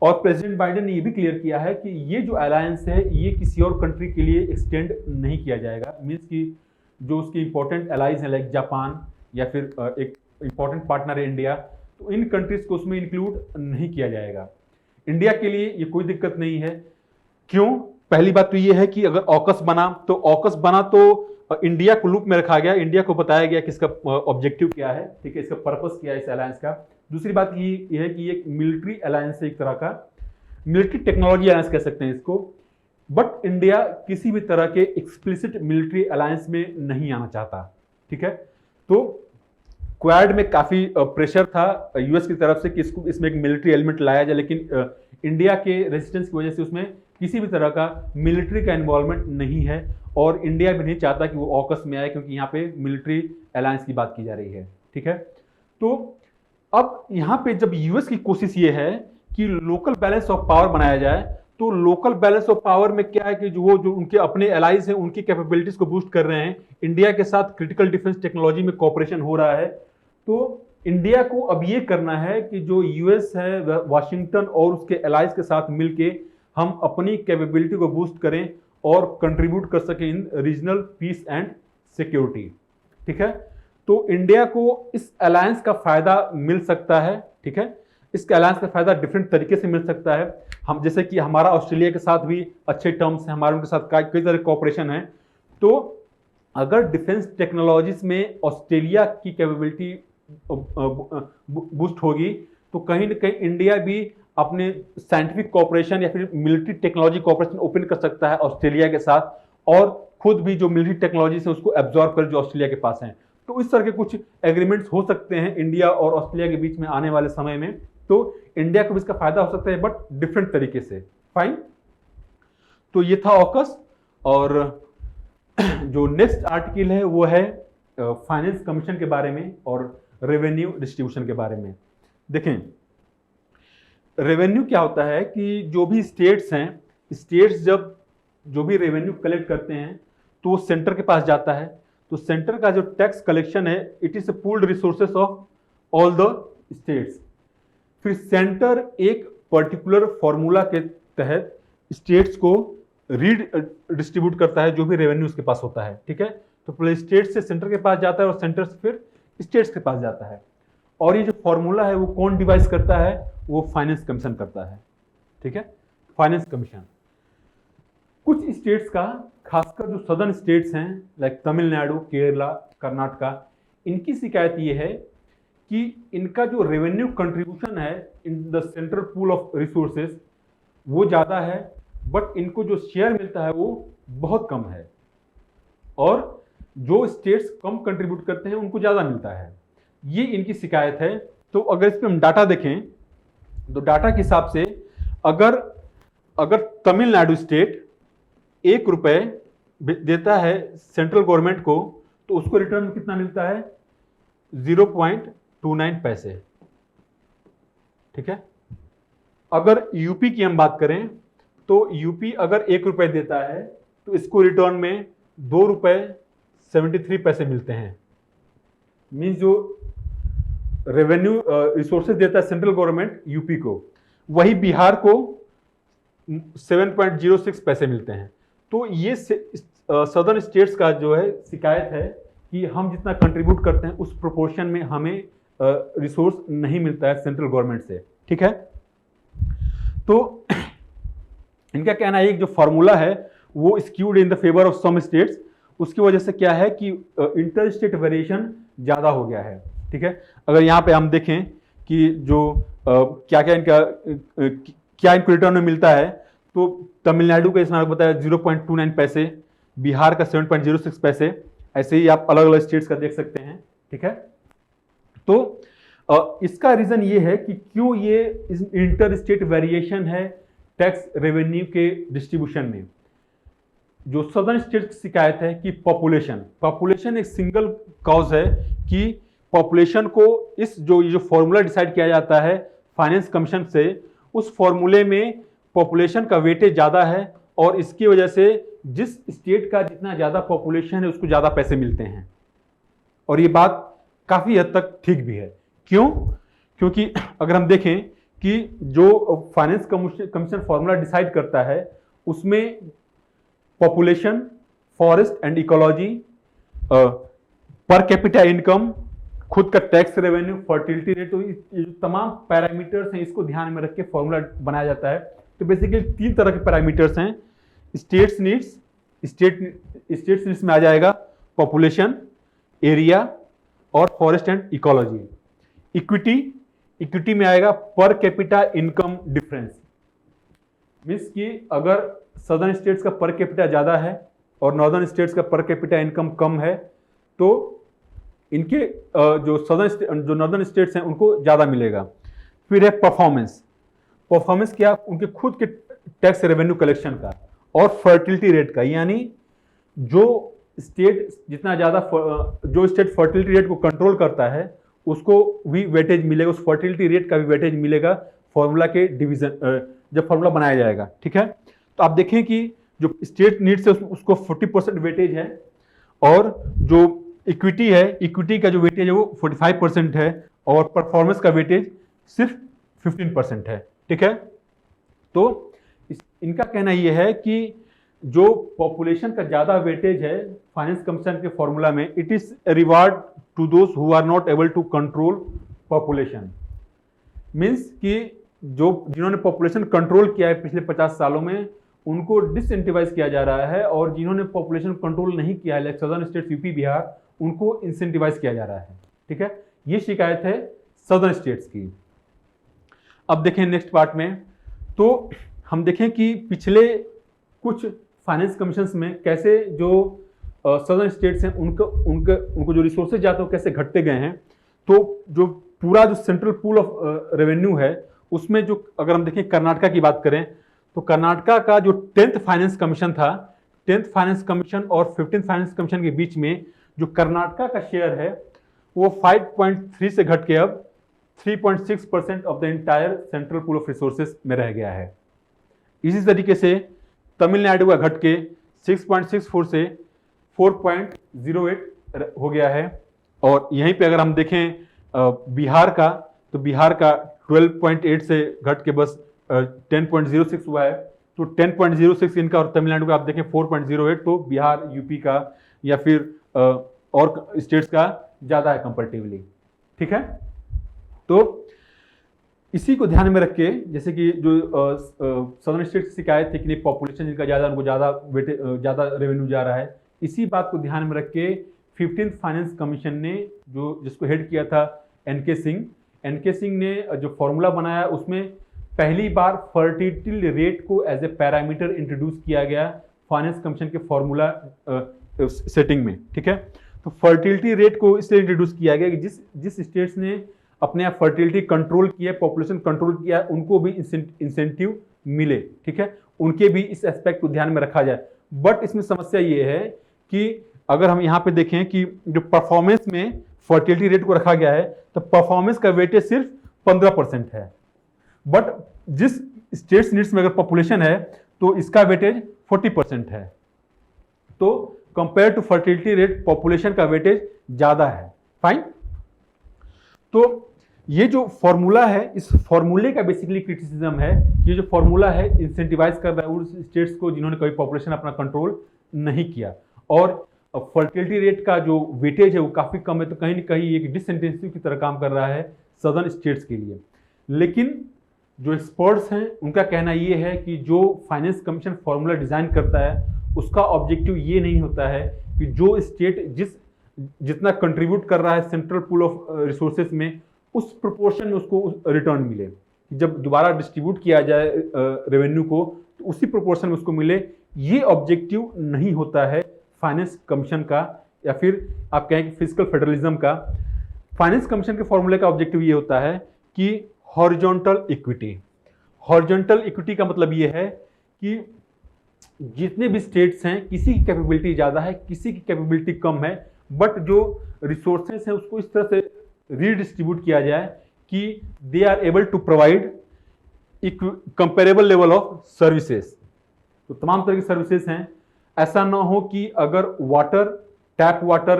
और प्रेसिडेंट बाइडेन ने ये भी क्लियर किया है कि ये जो अलायंस है ये किसी और कंट्री के लिए एक्सटेंड नहीं किया जाएगा। मीन्स कि जो उसकी इंपॉर्टेंट एलाइज हैं लाइक जापान या फिर एक इंपॉर्टेंट पार्टनर है इंडिया, तो इन कंट्रीज को उसमें इंक्लूड नहीं किया जाएगा। इंडिया के लिए ये कोई दिक्कत नहीं है। क्यों? पहली बात तो ये है कि अगर ऑकस बना तो इंडिया को लूप में रखा गया, इंडिया को बताया गया कि इसका ऑब्जेक्टिव क्या है, ठीक है, इसका पर्पस क्या है इस अलायंस का। दूसरी बात ये है कि एक मिलिट्री अलायंस है, एक तरह का मिलिट्री टेक्नोलॉजी अलायंस कह सकते हैं इसको। बट इंडिया किसी भी तरह के एक्सप्लिसिट मिलिट्री अलायंस में नहीं आना चाहता। ठीक है, तो क्वाड में काफी प्रेशर था यूएस की तरफ से कि इसमें एक मिलिट्री एलिमेंट लाया जाए, लेकिन इंडिया के रेजिस्टेंस की वजह से उसमें किसी भी तरह का मिलिट्री का इन्वॉल्वमेंट नहीं है और इंडिया भी नहीं चाहता कि वो ऑकस में आए क्योंकि यहाँ पे मिलिट्री अलायंस की बात की जा रही है। ठीक है, तो अब यहाँ पे जब यूएस की कोशिश ये है कि लोकल बैलेंस ऑफ पावर बनाया जाए, तो लोकल बैलेंस ऑफ पावर में क्या है कि जो उनके अपने एलाइज हैं उनकी कैपेबिलिटीज को बूस्ट कर रहे हैं, इंडिया के साथ क्रिटिकल डिफेंस टेक्नोलॉजी में कोऑपरेशन हो रहा है। तो इंडिया को अब ये करना है कि जो यूएस है, वाशिंगटन और उसके एलाइज के साथ मिलके हम अपनी कैपेबिलिटी को बूस्ट करें और कंट्रीब्यूट कर सकें इन रीजनल पीस एंड सिक्योरिटी। ठीक है, तो इंडिया को इस अलायंस का फायदा मिल सकता है। ठीक है, इसके अलायंस का फायदा डिफरेंट तरीके से मिल सकता है। हम जैसे कि हमारा ऑस्ट्रेलिया के साथ भी अच्छे टर्म्स हैं, हमारे उनके साथ कई तरह कोऑपरेशन है, तो अगर डिफेंस टेक्नोलॉजीज में ऑस्ट्रेलिया की कैपेबिलिटी बूस्ट होगी तो कहीं ना कहीं इंडिया भी अपने साइंटिफिक कोऑपरेशन या फिर मिलिट्री टेक्नोलॉजी कोऑपरेशन ओपन कर सकता है ऑस्ट्रेलिया के साथ, और खुद भी जो मिलिट्री टेक्नोलॉजी है उसको एब्जॉर्ब कर जो ऑस्ट्रेलिया के पास हैं। तो इस तरह के कुछ एग्रीमेंट्स हो सकते हैं इंडिया और ऑस्ट्रेलिया के बीच में आने वाले समय में। तो इंडिया को भी इसका फायदा हो सकता है, बट डिफरेंट तरीके से। फाइन, तो ये था ऑकस। और जो नेक्स्ट आर्टिकल है वो है फाइनेंस कमीशन के बारे में और रेवेन्यू डिस्ट्रीब्यूशन के बारे में। देखें, रेवेन्यू क्या होता है कि जो भी स्टेट्स हैं, स्टेट्स जब जो भी रेवेन्यू कलेक्ट करते हैं तो वो सेंटर के पास जाता है। तो सेंटर का जो टैक्स कलेक्शन है, it is pooled resources of all the states. फिर सेंटर एक पर्टिकुलर फॉर्मूला के तहत स्टेट्स को डिस्ट्रीब्यूट करता है जो भी रेवेन्यू उसके पास होता है। ठीक है, तो पहले स्टेट से सेंटर के पास जाता है और सेंटर से फिर स्टेट्स के पास जाता है। और ये जो फॉर्मूला है वो कौन डिवाइस करता है? वो फाइनेंस कमीशन करता है। ठीक है, फाइनेंस कमीशन। कुछ स्टेट्स का, खासकर जो सदर्न स्टेट्स हैं लाइक तमिलनाडु, केरला, कर्नाटका, इनकी शिकायत ये है कि इनका जो रेवेन्यू कंट्रीब्यूशन है in the central pool of resources वो ज़्यादा है, बट इनको जो शेयर मिलता है वो बहुत कम है, और जो स्टेट्स कम कंट्रीब्यूट करते हैं उनको ज़्यादा मिलता है। ये इनकी शिकायत है। तो अगर इस पर हम डाटा देखें तो डाटा के हिसाब से अगर तमिलनाडु स्टेट 1 रुपए देता है सेंट्रल गवर्नमेंट को तो उसको रिटर्न में कितना मिलता है? 0.29 पैसे। ठीक है, अगर यूपी की हम बात करें तो यूपी अगर 1 रुपए देता है तो इसको रिटर्न में 2 रुपए 73 पैसे मिलते हैं। मीन्स जो रेवेन्यू रिसोर्सेज देता है सेंट्रल गवर्नमेंट यूपी को, वही बिहार को 7.06 पैसे मिलते हैं। तो ये सदर्न स्टेट्स का जो है शिकायत है कि हम जितना कंट्रीब्यूट करते हैं उस प्रोपोर्शन में हमें रिसोर्स नहीं मिलता है सेंट्रल गवर्नमेंट से। ठीक है, तो इनका कहना है एक जो फॉर्मूला है वो skewed in the favour of some states, उसकी वजह से क्या है कि इंटर स्टेट वेरिएशन ज़्यादा हो गया है। ठीक है, अगर यहाँ पे हम देखें कि जो क्या इनको रिटर्न में मिलता है, तो तमिलनाडु का इसमें बताया 0.29 पैसे, बिहार का 7.06 पैसे, ऐसे ही आप अलग अलग स्टेट्स का देख सकते हैं। ठीक है, तो इसका रीजन ये है कि क्यों ये इंटर स्टेट वेरिएशन है टैक्स रेवेन्यू के डिस्ट्रीब्यूशन में। जो सदर्न स्टेट की शिकायत है कि पॉपुलेशन एक सिंगल कॉज है कि पॉपुलेशन को इस जो फॉर्मूला डिसाइड किया जाता है फाइनेंस कमीशन से, उस फॉर्मूले में पॉपुलेशन का वेटेज ज़्यादा है, और इसकी वजह से जिस स्टेट का जितना ज़्यादा पॉपुलेशन है उसको ज़्यादा पैसे मिलते हैं। और ये बात काफ़ी हद तक ठीक भी है। क्यों? क्योंकि अगर हम देखें कि जो फाइनेंस कमीशन फॉर्मूला डिसाइड करता है उसमें population, forest and ecology, per capita income, खुद का टैक्स रेवेन्यू, फर्टिलिटी रेट, तो ये जो तमाम पैरामीटर्स हैं इसको ध्यान में रख के फॉर्मूला बनाया जाता है। तो बेसिकली 3 तरह के पैरामीटर्स हैं। स्टेट्स नीड्स में आ जाएगा पॉपुलेशन, एरिया और फॉरेस्ट एंड इकोलॉजी। इक्विटी में आएगा per capita income difference. Means कि अगर सदर्न स्टेट्स का पर कैपिटा ज़्यादा है और नॉर्दर्न स्टेट्स का पर कैपिटा इनकम कम है, तो इनके जो नॉर्दर्न स्टेट्स हैं उनको ज़्यादा मिलेगा। फिर है परफॉर्मेंस क्या? उनके खुद के टैक्स रेवेन्यू कलेक्शन का और फर्टिलिटी रेट का, यानी जो स्टेट फर्टिलिटी रेट को कंट्रोल करता है उसको भी वेटेज मिलेगा, उस फर्टिलिटी रेट का भी वेटेज मिलेगा फॉर्मूला के डिवीजन जब फॉर्मूला बनाया जाएगा। ठीक है, तो आप देखें कि जो स्टेट नीड्स है उसको 40% वेटेज है, और जो इक्विटी का जो वेटेज है वो 45% है, और परफॉर्मेंस का वेटेज सिर्फ 15% है। ठीक है, तो इनका कहना यह है कि जो पॉपुलेशन का ज़्यादा वेटेज है फाइनेंस कमीशन के फॉर्मूला में, it is reward to those who are not able to control population. Means कि जिन्होंने पॉपुलेशन कंट्रोल किया है पिछले 50 सालों में, उनको डिसइंसेंटिवाइज किया जा रहा है, और जिन्होंने पॉपुलेशन कंट्रोल नहीं किया है like southern states UP Bihar, उनको इंसेंटिवाइज किया जा रहा है। ठीक है, ये शिकायत है सदर्न स्टेट्स की। अब देखें नेक्स्ट पार्ट में, तो हम देखें कि पिछले कुछ फाइनेंस कमीशंस में कैसे जो सदर्न स्टेट्स हैं उनको जो रिसोर्सेज जाते हैं कैसे घटते गए हैं। तो जो पूरा जो सेंट्रल पूल ऑफ रेवेन्यू है उसमें जो अगर हम देखें कर्नाटका की बात करें, तो कर्नाटका का जो 10th फाइनेंस कमीशन था, 10th फाइनेंस कमीशन और 15th फाइनेंस कमीशन के बीच में जो कर्नाटका का शेयर है वो 5.3 से घट के अब 3.6% of the entire central pool of resources में रह गया है। इसी तरीके से तमिलनाडु का घट के 6.64 से 4.08 हो गया है। और यहीं पे अगर हम देखें बिहार का, तो बिहार का 12.8 से घट के बस 10.06 हुआ है। तो 10.06 इनका और तमिलनाडु का आप देखें 4.08, तो बिहार यूपी का या फिर और स्टेट्स का ज़्यादा है कंपैरेटिवली। ठीक है, तो इसी को ध्यान में रख के, जैसे कि जो सदर्न स्टेट की शिकायत थी कि नहीं पॉपुलेशन जिनका ज़्यादा उनको ज़्यादा रेवेन्यू जा रहा है, इसी बात को ध्यान में रख के 15th फाइनेंस कमीशन ने जिसको हेड किया था एनके सिंह ने जो फॉर्मूला बनाया उसमें पहली बार फर्टिलिटी रेट को एज ए पैरामीटर इंट्रोड्यूस किया गया फाइनेंस कमीशन के फॉर्मूला सेटिंग में। ठीक है, तो फर्टिलिटी रेट को इसलिए इंट्रोड्यूस किया गया कि जिस स्टेट्स ने अपने आप फर्टिलिटी कंट्रोल किया, पॉपुलेशन कंट्रोल किया, उनको भी इंसेंटिव मिले। ठीक है, उनके भी इस एस्पेक्ट को ध्यान में रखा जाए। बट इसमें समस्या ये है कि अगर हम यहाँ पे देखें कि जो परफॉर्मेंस में फर्टिलिटी रेट को रखा गया है, तो परफॉर्मेंस का वेटेज सिर्फ 15% है। बट जिस स्टेट्स नीड्स में अगर पॉपुलेशन है तो इसका वेटेज 40% है। तो compare to fertility rate population का वेटेज ज्यादा है। फाइन, तो ये जो फॉर्मूला है, इस फॉर्मूले का बेसिकली क्रिटिसिज्म है कि जो फॉर्मूला है इंसेंटिवाइज कर रहा है उन स्टेट्स को जिन्होंने कभी पॉपुलेशन अपना कंट्रोल नहीं किया, और फर्टिलिटी रेट का जो वेटेज है वो काफ़ी कम है, तो कहीं ना कहीं एक डिसइंसेंटिव की तरह काम कर रहा है सदर्न स्टेट्स के लिए। लेकिन जो एक्सपर्ट्स हैं उनका कहना ये है कि जो फाइनेंस कमीशन फॉर्मूला डिज़ाइन करता है उसका ऑब्जेक्टिव ये नहीं होता है कि जो स्टेट जितना कंट्रीब्यूट कर रहा है सेंट्रल पूल ऑफ रिसोर्सेज में उस प्रोपोर्शन में उसको रिटर्न मिले। जब दोबारा डिस्ट्रीब्यूट किया जाए रेवेन्यू को तो उसी प्रोपोर्शन में उसको मिले, ये ऑब्जेक्टिव नहीं होता है फाइनेंस कमीशन का, या फिर आप कहें कि फिस्कल फेडरलिज्म का। फाइनेंस कमीशन के फॉर्मूले का ऑब्जेक्टिव ये होता है कि हॉरिजॉन्टल इक्विटी। हॉरिजॉन्टल इक्विटी का मतलब ये है कि जितने भी स्टेट्स हैं किसी की कैपेबिलिटी ज़्यादा है, किसी की कैपेबिलिटी कम है, बट जो रिसोर्सेस हैं उसको इस तरह से रीडिस्ट्रीब्यूट किया जाए कि they are able to provide comparable level of services. तो तमाम तरह की सर्विसेज हैं। ऐसा ना हो कि अगर वाटर, टैप वाटर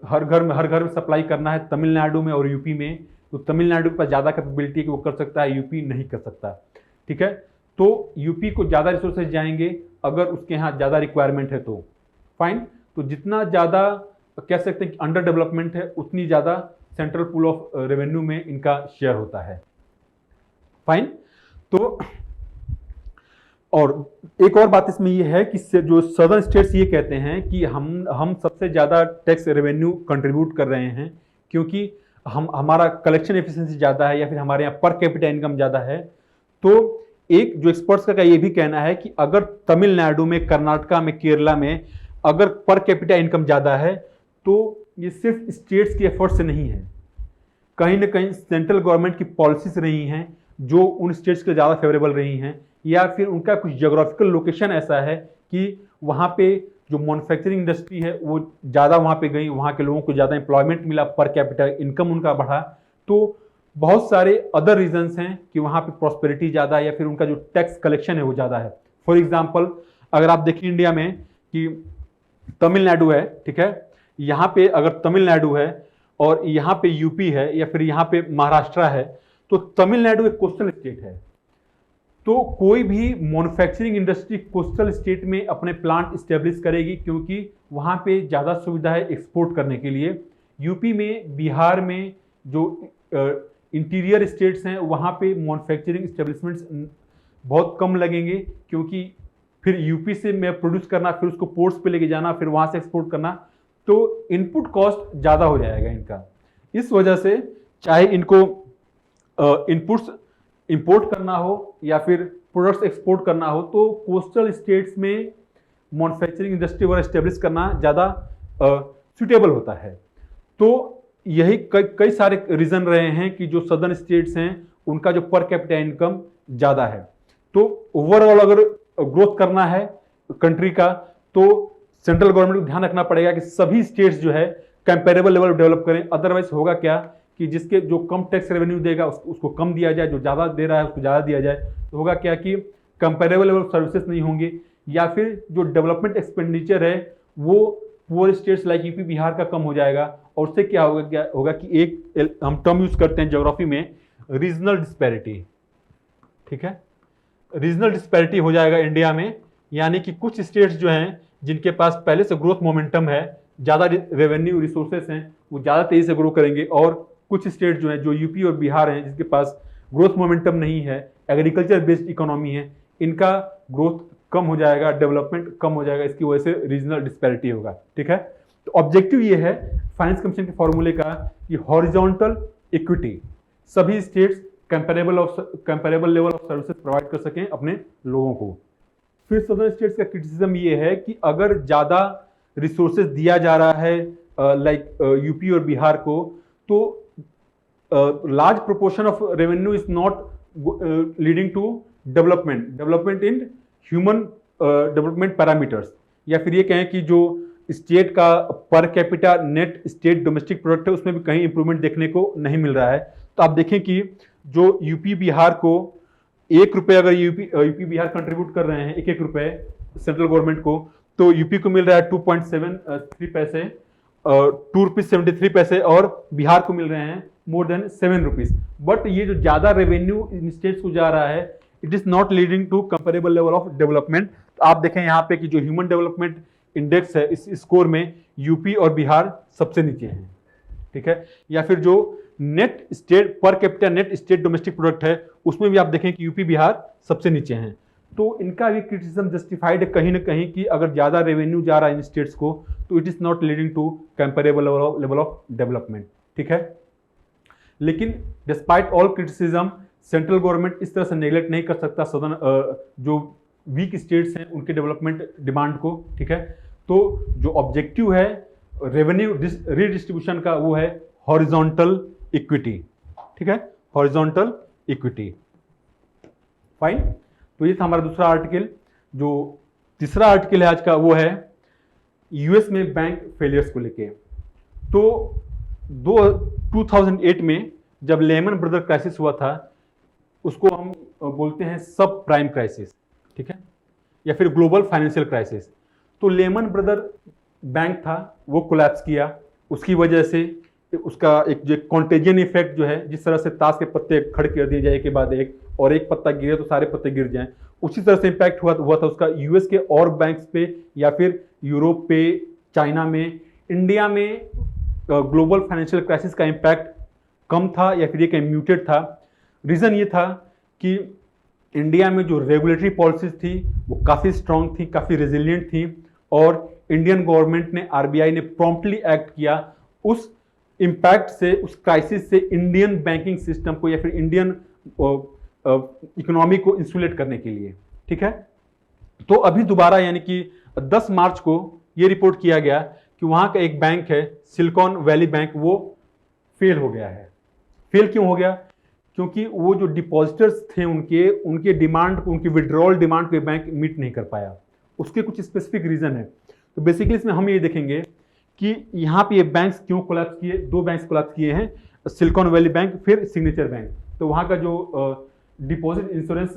हर घर में सप्लाई करना है तमिलनाडु में और यूपी में, तो तमिलनाडु के पास ज़्यादा कैपेबिलिटी है कि वो कर सकता है, यूपी नहीं कर सकता। ठीक है, तो यूपी को ज़्यादा रिसोर्सेज जाएंगे अगर उसके यहाँ ज़्यादा रिक्वायरमेंट है तो फाइन। तो जितना ज़्यादा कह सकते हैं कि अंडर डेवलपमेंट है उतनी ज़्यादा सेंट्रल पूल ऑफ रेवेन्यू में इनका शेयर होता है। फाइन, तो और एक और बात इसमें ये है कि जो सदर्न स्टेट्स ये कहते हैं कि हम सबसे ज़्यादा टैक्स रेवेन्यू कंट्रीब्यूट कर रहे हैं क्योंकि हमारा कलेक्शन एफिशिएंसी ज़्यादा है या फिर हमारे यहाँ पर कैपिटा इनकम ज़्यादा है। तो एक जो एक्सपर्ट्स का ये भी कहना है कि अगर तमिलनाडु में, कर्नाटका में, केरला में अगर पर कैपिटा इनकम ज़्यादा है तो ये सिर्फ स्टेट्स की एफर्ट से नहीं है, कहीं ना कहीं सेंट्रल गवर्नमेंट की पॉलिसीज रही हैं जो उन स्टेट्स के ज़्यादा फेवरेबल रही हैं, या फिर उनका कुछ ज्योग्राफिकल लोकेशन ऐसा है कि वहाँ पे जो मैन्युफैक्चरिंग इंडस्ट्री है वो ज़्यादा वहाँ पे गई, वहाँ के लोगों को ज़्यादा एम्प्लॉयमेंट मिला, पर कैपिटा इनकम उनका बढ़ा। तो बहुत सारे अदर रीजंस हैं कि वहाँ पे प्रॉस्पेरिटी ज़्यादा है या फिर उनका जो टैक्स कलेक्शन है वो ज़्यादा है। फॉर एग्जांपल अगर आप देखें इंडिया में कि तमिलनाडु है, ठीक है, यहाँ पे अगर तमिलनाडु है और यहाँ पे यूपी है या फिर यहाँ पे महाराष्ट्र है, तो तमिलनाडु एक कोस्टल स्टेट है, तो कोई भी मैन्युफैक्चरिंग इंडस्ट्री कोस्टल स्टेट में अपने प्लांट इस्टेब्लिश करेगी क्योंकि वहाँ पे ज़्यादा सुविधा है एक्सपोर्ट करने के लिए। यूपी में, बिहार में जो इंटीरियर स्टेट्स हैं वहाँ पे मैन्युफैक्चरिंग इस्टेब्लिशमेंट्स बहुत कम लगेंगे क्योंकि फिर यूपी से मैं प्रोड्यूस करना, फिर उसको पोर्ट्स पे लेके जाना, फिर वहां से एक्सपोर्ट करना, तो इनपुट कॉस्ट ज़्यादा हो जाएगा इनका। इस वजह से चाहे इनको इनपुट्स इंपोर्ट करना हो या फिर प्रोडक्ट्स एक्सपोर्ट करना हो, तो कोस्टल स्टेट्स में मैन्युफैक्चरिंग इंडस्ट्री वगैरह स्टेब्लिश करना ज़्यादा सुटेबल होता है। तो यही कई सारे रीज़न रहे हैं कि जो सदर्न स्टेट्स हैं उनका जो पर कैपिटा इनकम ज़्यादा है। तो ओवरऑल अगर ग्रोथ करना है कंट्री का, तो सेंट्रल गवर्नमेंट को ध्यान रखना पड़ेगा कि सभी स्टेट्स जो है कंपेरेबल लेवल डेवलप करें। अदरवाइज होगा क्या कि जिसके जो कम टैक्स रेवेन्यू देगा उसको कम दिया जाए, जो ज़्यादा दे रहा है उसको ज़्यादा दिया जाए, तो होगा क्या कि कंपेरेबल लेवल सर्विसेज नहीं होंगे, या फिर जो डेवलपमेंट एक्सपेंडिचर है वो poor states like UP Bihar का कम हो जाएगा। और उससे क्या होगा कि एक हम टर्म यूज करते हैं ज्योग्राफी में, रीजनल डिस्पैरिटी। ठीक है, रीजनल डिस्पैरिटी हो जाएगा इंडिया में, यानी कि कुछ स्टेट्स जो हैं जिनके पास पहले से ग्रोथ मोमेंटम है, ज़्यादा रेवेन्यू रिसोर्सेस हैं, वो ज़्यादा तेज़ी से ग्रो करेंगे, और कुछ स्टेट जो हैं जो यूपी और बिहार हैं जिसके पास ग्रोथ मोमेंटम नहीं है, एग्रीकल्चर बेस्ड इकोनॉमी है, इनका ग्रोथ कम हो जाएगा, डेवलपमेंट कम हो जाएगा, इसकी वजह से रीजनल डिस्पैरिटी होगा। ठीक है, तो ऑब्जेक्टिव ये है फाइनेंस कमीशन के फॉर्मूले का कि हॉरिजॉन्टल इक्विटी, सभी states comparable level of services provide कर सकें अपने लोगों को। फिर सदर्न स्टेट्स का क्रिटिसिज्म ये है कि अगर ज़्यादा रिसोर्सेज दिया जा रहा है लाइक यूपी और बिहार को, तो large proportion of revenue is not leading to development in human development parameters, या फिर ये कहें कि जो स्टेट का per capita net state domestic product है उसमें भी कहीं इंप्रूवमेंट देखने को नहीं मिल रहा है। तो आप देखें कि जो यूपी बिहार को ₹1 अगर यूपी बिहार कंट्रीब्यूट कर रहे हैं एक रुपए सेंट्रल गवर्नमेंट को, तो यूपी को मिल रहा है 2.73 पैसे, ₹2.73, और बिहार को मिल रहे हैं मोर देन ₹7। बट ये जो ज़्यादा रेवेन्यू इन स्टेट्स को जा रहा है, it is not leading to comparable level of development. तो आप देखें यहाँ पे कि जो ह्यूमन डेवलपमेंट इंडेक्स है, इस स्कोर में यूपी और बिहार सबसे नीचे हैं। ठीक है, या फिर जो नेट स्टेट पर capita net state domestic product है, उसमें भी आप देखें कि यूपी बिहार सबसे नीचे हैं। तो इनका भी क्रिटिसिज्म जस्टिफाइड है कहीं ना कहीं कि अगर ज़्यादा रेवेन्यू जा रहा है इन स्टेट्स को, तो it is not leading to comparable level of development. ठीक है, लेकिन despite all criticism central government इस तरह से नेग्लेक्ट नहीं कर सकता सदर्न जो वीक स्टेट्स हैं उनके डेवलपमेंट डिमांड को। ठीक है, तो जो ऑब्जेक्टिव है रेवेन्यू रीडिस्ट्रीब्यूशन का वो है हॉरिजॉन्टल इक्विटी। ठीक है, हॉरिजॉन्टल इक्विटी। फाइन, तो ये था हमारा दूसरा आर्टिकल। जो तीसरा आर्टिकल है आज का वो है यूएस में बैंक फेलियर्स को लेके। तो 2008 में जब लेमन ब्रदर क्राइसिस हुआ था, उसको हम बोलते हैं सब प्राइम क्राइसिस। ठीक है, या फिर ग्लोबल फाइनेंशियल क्राइसिस। तो लेमन ब्रदर बैंक था वो कोलैप्स किया, उसकी वजह से उसका एक जो कॉन्टेजियन इफेक्ट जो है, जिस तरह से ताश के पत्ते खड़े कर दिए जाए एक के बाद एक, और एक पत्ता गिरे तो सारे पत्ते गिर जाएं, उसी तरह से इम्पैक्ट हुआ था उसका यूएस के और बैंक्स पे, या फिर यूरोप पे, चाइना में। इंडिया में ग्लोबल फाइनेंशियल क्राइसिस का इम्पैक्ट कम था, या फिर ये कहीं म्यूटेड था। रीज़न ये था कि इंडिया में जो रेगुलेटरी पॉलिसीज थी वो काफ़ी स्ट्रांग थी, काफ़ी रेजिलिएंट थी, और इंडियन गवर्नमेंट ने, आरबीआई ने प्रॉम्प्टली एक्ट किया उस इम्पैक्ट से, उस क्राइसिस से इंडियन बैंकिंग सिस्टम को या फिर इंडियन इकोनॉमी को इंसुलेट करने के लिए। ठीक है, तो अभी दोबारा यानी कि 10 मार्च को ये रिपोर्ट किया गया कि वहाँ का एक बैंक है सिलिकॉन वैली बैंक, वो फेल हो गया है। फेल क्यों हो गया? क्योंकि वो जो डिपॉजिटर्स थे उनके डिमांड को, उनकी विड्रॉल डिमांड को बैंक मीट नहीं कर पाया। उसके कुछ स्पेसिफिक रीज़न है। तो बेसिकली इसमें हम ये देखेंगे कि यहाँ पे ये बैंक्स क्यों कोलैप्स किए। 2 बैंक्स कोलैप्स किए हैं, सिलिकॉन वैली बैंक फिर सिग्नेचर बैंक। तो वहाँ का जो डिपॉजिट इंश्योरेंस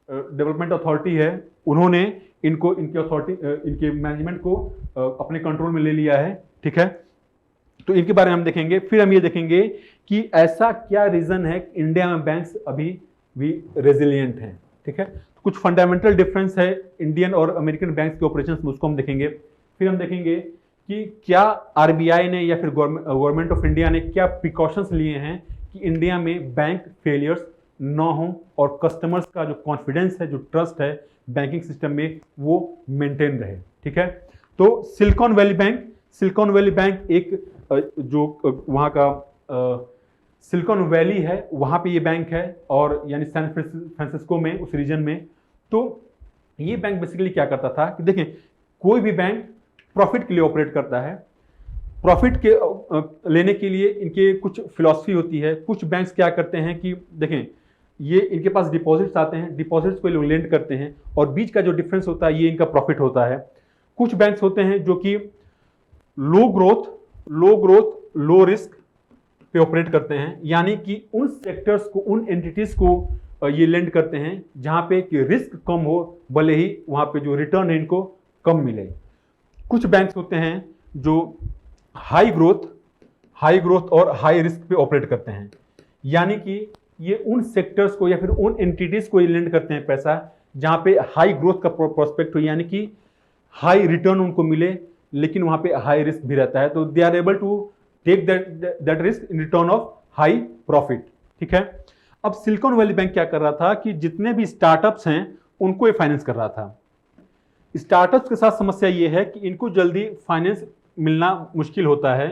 डेवलपमेंट अथॉरिटी है, उन्होंने इनके मैनेजमेंट को अपने कंट्रोल में ले लिया है। ठीक है, तो इनके बारे में हम देखेंगे। फिर हम ये देखेंगे कि ऐसा क्या रीज़न है कि इंडिया में बैंक्स अभी भी रेजिलिएंट हैं। ठीक है, तो कुछ फंडामेंटल डिफरेंस है इंडियन और अमेरिकन बैंक्स के ऑपरेशंस में, उसको हम देखेंगे। फिर हम देखेंगे कि क्या आरबीआई ने या फिर गवर्नमेंट ऑफ इंडिया ने क्या प्रिकॉशंस लिए हैं कि इंडिया में बैंक फेलियर्स ना हो और कस्टमर्स का जो कॉन्फिडेंस है, जो ट्रस्ट है बैंकिंग सिस्टम में वो मेंटेन रहे। ठीक है, तो सिलिकॉन वैली बैंक एक जो वहाँ का सिलिकॉन वैली है वहाँ पे ये बैंक है, और यानी सैन फ्रांसिस्को में, उस रीजन में। तो ये बैंक बेसिकली क्या करता था कि देखें, कोई भी बैंक प्रॉफिट के लिए ऑपरेट करता है। प्रॉफिट के लेने के लिए इनके कुछ फिलॉसफी होती है। कुछ बैंक्स क्या करते हैं कि देखें, ये इनके पास डिपॉजिट्स आते हैं, डिपॉजिट्स को लोग लेंड करते हैं, और बीच का जो डिफरेंस होता है ये इनका प्रॉफिट होता है। कुछ बैंक्स होते हैं जो कि लो ग्रोथ लो रिस्क पे ऑपरेट करते हैं, यानी कि उन सेक्टर्स को, उन एंटिटीज को ये लेंड करते हैं जहां पे कि रिस्क कम हो, भले ही वहां पे जो रिटर्न है इनको कम मिले। कुछ बैंक्स होते हैं जो हाई ग्रोथ और हाई रिस्क पे ऑपरेट करते हैं, यानी कि ये उन सेक्टर्स को या फिर उन एंटिटीज को ये लेंड करते हैं पैसा जहां पे हाई ग्रोथ का प्रोस्पेक्ट हो, यानी कि हाई रिटर्न उनको मिले, लेकिन वहां पे हाई रिस्क भी रहता है। तो they are able to take that risk in return of high profit. ठीक है, अब सिलिकॉन वैली बैंक क्या कर रहा था कि जितने भी स्टार्टअप्स हैं उनको ये फाइनेंस कर रहा था। स्टार्टअप्स के साथ समस्या ये है कि इनको जल्दी फाइनेंस मिलना मुश्किल होता है,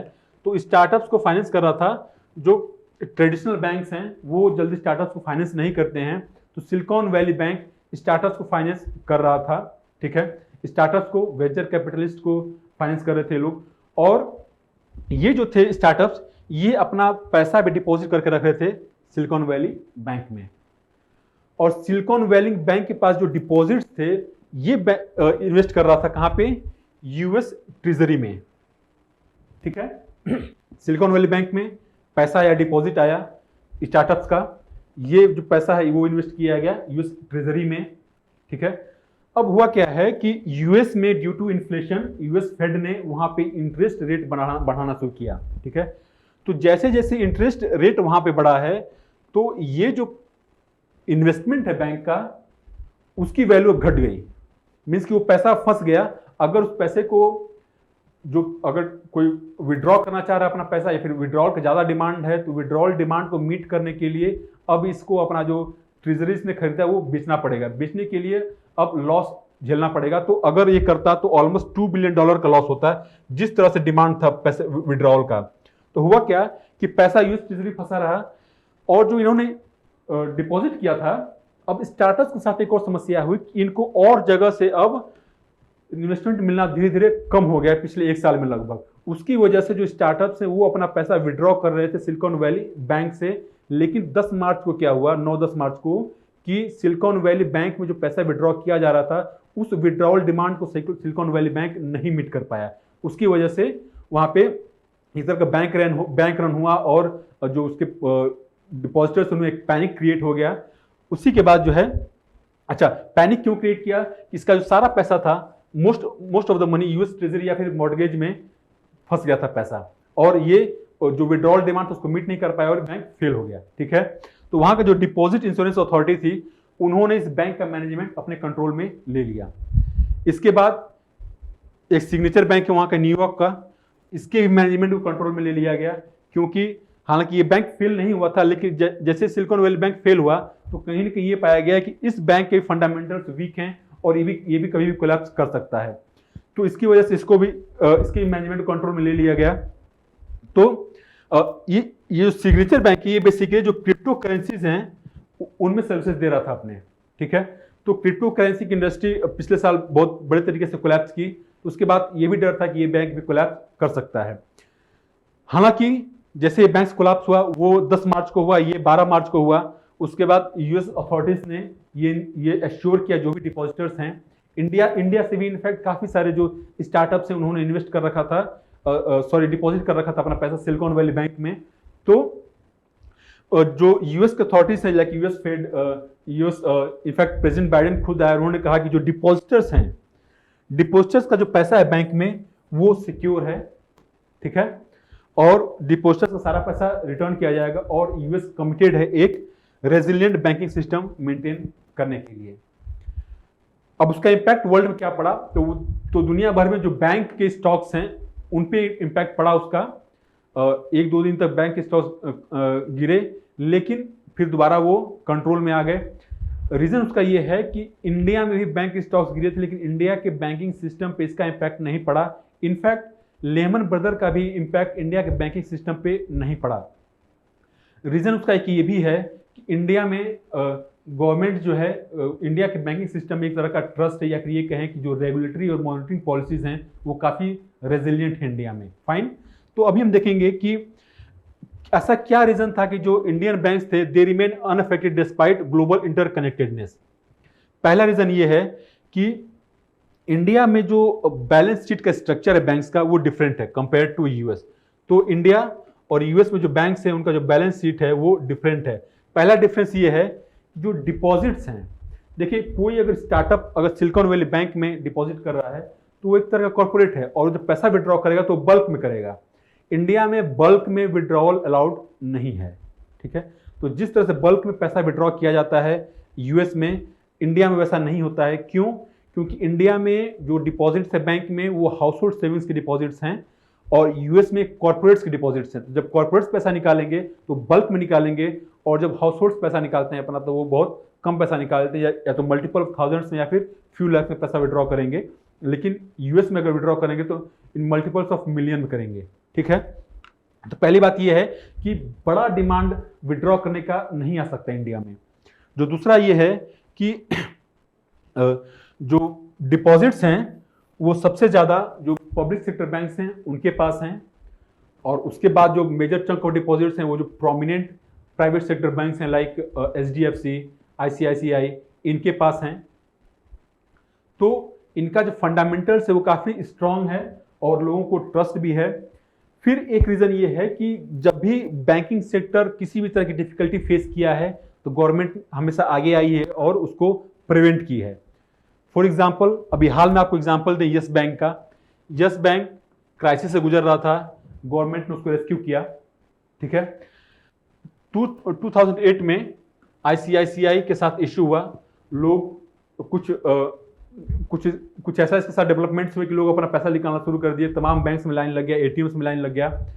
तो स्टार्टअप्स को फाइनेंस कर रहा था। जो ट्रेडिशनल बैंक्स हैं वो जल्दी स्टार्टअप्स को फाइनेंस नहीं करते हैं, तो सिलिकॉन वैली बैंक स्टार्टअप्स को फाइनेंस कर रहा था। ठीक है, स्टार्टअप्स को, वेंचर कैपिटलिस्ट को फाइनेंस कर रहे थे लोग, और ये जो थे स्टार्टअप्स ये अपना पैसा भी डिपॉजिट करके रख रहे थे सिलिकॉन वैली बैंक में। और सिलिकॉन वैली बैंक के पास जो डिपॉजिट्स थे ये इन्वेस्ट कर रहा था कहां पे? यूएस ट्रेजरी में। ठीक है, सिलिकॉन वैली बैंक में पैसा आया, डिपॉजिट आया स्टार्टअप्स का, ये जो पैसा है वो इन्वेस्ट किया गया यूएस ट्रेजरी में। ठीक है, अब हुआ क्या है कि यूएस में due to inflation US Fed ने वहां पे इंटरेस्ट रेट बढ़ाना शुरू किया। ठीक है, तो जैसे जैसे इंटरेस्ट रेट वहां पे बढ़ा है तो ये जो इन्वेस्टमेंट है बैंक का उसकी वैल्यू घट गई, मीन्स कि वो पैसा फंस गया। अगर उस पैसे को जो अगर कोई विड्रॉ करना चाह रहा है अपना पैसा, या फिर विड्रॉल का ज़्यादा डिमांड है, तो विड्रॉल डिमांड को मीट करने के लिए अब इसको अपना जो ट्रेजरीज ने खरीदा वो बेचना पड़ेगा। बेचने के लिए अब लॉस झेलना पड़ेगा। तो अगर ये करता तो ऑलमोस्ट $2 बिलियन का लॉस होता है, जिस तरह से डिमांड था पैसे विड्रॉल का। तो हुआ क्या कि पैसा यूएस ट्रेजरी फंसा रहा, और जो इन्होंने डिपॉजिट किया था, अब स्टार्टअप्स के साथ एक और समस्या हुई कि इनको और जगह से अब इन्वेस्टमेंट मिलना धीरे धीरे कम हो गया पिछले 1 साल में लगभग। उसकी वजह से जो स्टार्टअप्स हैं वो अपना पैसा विड्रॉ कर रहे थे सिलिकॉन वैली बैंक से, लेकिन 10 मार्च को क्या हुआ, 9-10 मार्च को, कि सिलिकॉन वैली बैंक में जो पैसा विड्रॉ किया जा रहा था उस विड्रॉल डिमांड को सिलिकॉन वैली बैंक नहीं मीट कर पाया। उसकी वजह से वहां पे इस तरह का बैंक रन हुआ, और जो उसके डिपॉजिटर्स उनमें एक पैनिक क्रिएट हो गया। उसी के बाद जो है, अच्छा पैनिक क्यों क्रिएट किया? इसका जो सारा पैसा था, most of the money US treasury या फिर मॉर्गेज में फंस गया था पैसा, और ये जो विड्रॉल डिमांड उसको मीट नहीं कर पाया और बैंक फेल हो गया। ठीक है, तो वहां का जो डिपॉजिट इंश्योरेंस अथॉरिटी थी उन्होंने इस बैंक का मैनेजमेंट अपने कंट्रोल में ले लिया। इसके बाद एक सिग्नेचर बैंक है वहां का न्यूयॉर्क का, इसके मैनेजमेंट को कंट्रोल में ले लिया गया, क्योंकि हालांकि ये बैंक फेल नहीं हुआ था, लेकिन जैसे सिलिकॉन वैली बैंक फेल हुआ तो कहीं ना कहीं ये पाया गया कि इस बैंक के फंडामेंटल्स वीक हैं और ये भी कभी भी कोलैप्स कर सकता है। तो इसकी वजह से इसको भी इसके मैनेजमेंट कंट्रोल में ले लिया गया। तो ये जो सिग्नेचर बैंक है ये बेसिकली जो क्रिप्टो करेंसीज हैं उनमें सर्विसेज दे रहा था अपने। ठीक है, तो क्रिप्टो करेंसी की इंडस्ट्री पिछले साल बहुत बड़े तरीके से कोलैप्स की, तो उसके बाद ये भी डर था कि ये बैंक भी कोलैप्स कर सकता है। हालांकि जैसे ये बैंक कोलैप्स हुआ वो 10 मार्च को हुआ, ये 12 मार्च को हुआ। उसके बाद यूएस अथॉरिटीज ने ये एश्योर किया जो भी डिपॉजिटर्स हैं, इंडिया से भी इनफैक्ट काफी सारे जो स्टार्टअप्स हैं उन्होंने इन्वेस्ट कर रखा था, डिपॉजिट कर रखा था अपना पैसा सिलिकॉन वैली बैंक में। तो जो यूएस के अथॉरिटीज हैं like US Fed, in fact president Biden खुद आए, उन्होंने कहा कि जो डिपॉजिटर्स हैं, डिपॉजिटर्स का जो पैसा है बैंक में वो सिक्योर है। ठीक है, और डिपॉजिटर्स का सारा पैसा रिटर्न किया जाएगा, और यूएस कमिटेड है एक रेजिलिएंट बैंकिंग सिस्टम मेंटेन करने के लिए। अब उसका इंपैक्ट वर्ल्ड में क्या पड़ा? तो दुनिया भर में जो बैंक के स्टॉक्स हैं उन पे इंपैक्ट पड़ा उसका। 1-2 दिन तक बैंक के स्टॉक्स गिरे, लेकिन फिर दोबारा वो कंट्रोल में आ गए। रीजन उसका ये है कि इंडिया में भी बैंक स्टॉक्स गिरे थे, लेकिन इंडिया के बैंकिंग सिस्टम पे इसका इम्पैक्ट नहीं पड़ा। इनफैक्ट लेमन ब्रदर का भी इम्पैक्ट इंडिया के बैंकिंग सिस्टम पे नहीं पड़ा। रीजन उसका एक ये भी है कि इंडिया में गवर्नमेंट जो है, इंडिया के बैंकिंग सिस्टम में एक तरह का ट्रस्ट है, या फिर ये कहें कि जो रेगुलेटरी और मॉनिटरिंग पॉलिसीज हैं वो काफ़ी रेजिलियंट है इंडिया में। फाइन, तो अभी हम देखेंगे कि ऐसा क्या रीजन था कि जो इंडियन बैंक्स थे they remain unaffected despite global interconnectedness. पहला रीजन ये है कि इंडिया में जो बैलेंस शीट का स्ट्रक्चर है बैंक्स का वो डिफरेंट है कंपेयर टू यूएस। तो इंडिया और यूएस में जो बैंक्स हैं उनका जो बैलेंस शीट है वो डिफरेंट है। पहला डिफरेंस ये है जो डिपॉजिट्स हैं, देखिए कोई अगर स्टार्टअप अगर सिलिकॉन वैली बैंक में डिपॉजिट कर रहा है तो वो एक तरह का कॉर्पोरेट है, और जब पैसा विड्रॉ करेगा तो बल्क में करेगा। इंडिया में बल्क में विड्रॉवल अलाउड नहीं है, ठीक है। तो जिस तरह से बल्क में पैसा विड्रॉ किया जाता है यूएस में, इंडिया में वैसा नहीं होता है। क्यों? क्योंकि इंडिया में जो डिपॉजिट्स है बैंक में वो हाउस होल्ड सेविंग्स के डिपॉजिट्स हैं, और यूएस में कॉर्पोरेट्स के डिपॉजिट्स हैं। तो जब कॉर्पोरेट्स पैसा निकालेंगे तो बल्क में निकालेंगे, और जब हाउस होल्ड्स पैसा निकालते हैं अपना तो वो बहुत कम पैसा निकालते हैं, या तो मल्टीपल ऑफ थाउजेंड्स में या फिर फ्यू लाख में पैसा विड्रॉ करेंगे। लेकिन यूएस में अगर विड्रॉ करेंगे तो इन मल्टीपल्स ऑफ मिलियन में करेंगे, ठीक है। तो पहली बात यह है कि बड़ा डिमांड विड्रॉ करने का नहीं आ सकता इंडिया में। जो दूसरा ये है कि जो डिपॉजिट्स हैं वो सबसे ज़्यादा जो पब्लिक सेक्टर बैंक्स हैं उनके पास हैं, और उसके बाद जो मेजर चंक ऑफ डिपॉजिट्स हैं वो जो प्रोमिनेंट प्राइवेट सेक्टर बैंक्स हैं लाइक एचडीएफसी, आईसीआईसीआई, इनके पास हैं। तो इनका जो फंडामेंटल्स है वो काफ़ी स्ट्रांग है और लोगों को ट्रस्ट भी है। फिर एक रीज़न ये है कि जब भी बैंकिंग सेक्टर किसी भी तरह की डिफिकल्टी फेस किया है तो गवर्नमेंट हमेशा आगे आई है और उसको प्रिवेंट की है। फॉर एग्जाम्पल, अभी हाल में आपको एग्जाम्पल दें यस बैंक का। यस बैंक क्राइसिस से गुजर रहा था, गवर्नमेंट ने उसको रेस्क्यू किया, ठीक है। 2008 में आईसीआईसीआई के साथ इश्यू हुआ, लोग कुछ ऐसा इसके साथ डेवलपमेंट्स हुए कि लोग अपना पैसा निकालना शुरू कर दिए, तमाम बैंक्स में लाइन लग गया, एटीएम्स में लाइन लग गया।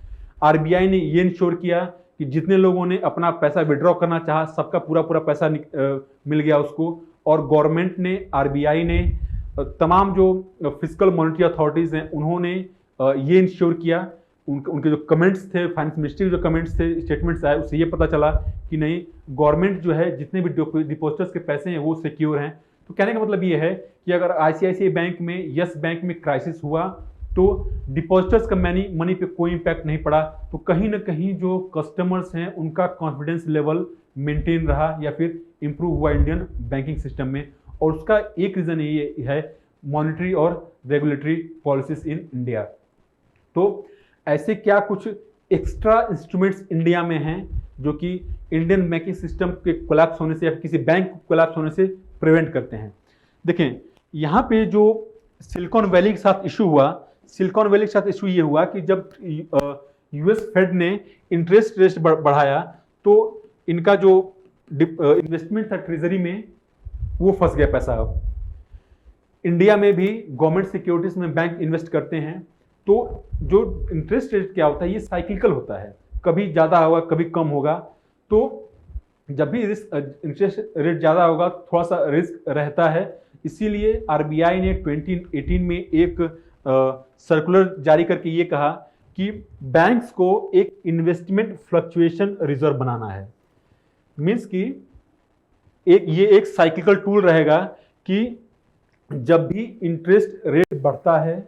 आरबीआई ने ये इंश्योर किया कि जितने लोगों ने अपना पैसा विड्रॉ करना चाहा सबका पूरा पूरा पैसा मिल गया उसको। और गवर्नमेंट ने, आरबीआई ने, तमाम जो फिजिकल मॉनिटरी अथॉरिटीज़ हैं उन्होंने ये इंश्योर किया। उनके जो कमेंट्स थे, फाइनेंस मिनिस्ट्री के जो कमेंट्स थे, स्टेटमेंट्स आए, उससे ये पता चला कि नहीं, गवर्नमेंट जो है जितने भी डिपॉजिटर्स के पैसे हैं वो सिक्योर हैं। तो कहने का मतलब ये है कि अगर आईसीआईसीआई बैंक में, यस बैंक में क्राइसिस हुआ तो डिपॉजिटर्स का मनी पे कोई इम्पैक्ट नहीं पड़ा। तो कहीं ना कहीं जो कस्टमर्स हैं उनका कॉन्फिडेंस लेवल मेंटेन रहा या फिर इंप्रूव हुआ इंडियन बैंकिंग सिस्टम में। और उसका एक रीज़न ये है मॉनिटरी और रेगुलेटरी पॉलिसीज इन इंडिया। तो ऐसे क्या कुछ एक्स्ट्रा इंस्ट्रूमेंट्स इंडिया में हैं जो कि इंडियन बैंकिंग सिस्टम के कोलैप्स होने से या किसी बैंक कोलैप्स होने से प्रिवेंट करते हैं। देखें, यहाँ पे जो सिलिकॉन वैली के साथ इशू हुआ, सिलिकॉन वैली के साथ इशू ये हुआ कि जब यूएस फेड ने इंटरेस्ट रेट बढ़ाया तो इनका जो इन्वेस्टमेंट था ट्रेजरी में वो फंस गया पैसा। इंडिया में भी गवर्नमेंट सिक्योरिटीज में बैंक इन्वेस्ट करते हैं, तो जो इंटरेस्ट रेट क्या होता है ये साइक्लिकल होता है, कभी ज़्यादा होगा कभी कम होगा। तो जब भी इंटरेस्ट रेट ज़्यादा होगा थोड़ा सा रिस्क रहता है। इसीलिए आरबीआई ने 2018 में एक सर्कुलर जारी करके ये कहा कि बैंक्स को एक इन्वेस्टमेंट फ्लक्चुएशन रिजर्व बनाना है। मीन्स कि ये एक साइक्लिकल टूल रहेगा कि जब भी इंटरेस्ट रेट बढ़ता है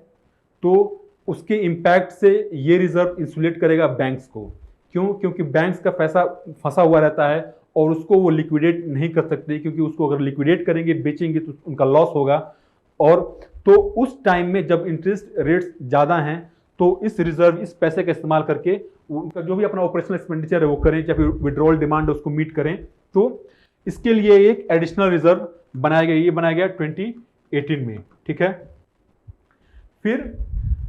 तो उसके इम्पैक्ट से ये रिजर्व इंसुलेट करेगा बैंक्स को। क्यों? क्योंकि बैंक्स का पैसा फंसा हुआ रहता है और उसको वो लिक्विडेट नहीं कर सकते, क्योंकि उसको अगर लिक्विडेट करेंगे, बेचेंगे तो उनका लॉस होगा। और तो उस टाइम में जब इंटरेस्ट रेट्स ज़्यादा हैं तो इस रिजर्व, इस पैसे का इस्तेमाल करके उनका जो भी अपना ऑपरेशनल एक्सपेंडिचर है वो करें, या फिर विड्रॉल डिमांड है उसको मीट करें। तो इसके लिए एक एडिशनल रिजर्व बनाया गया, ये बनाया गया 2018 में, ठीक है। फिर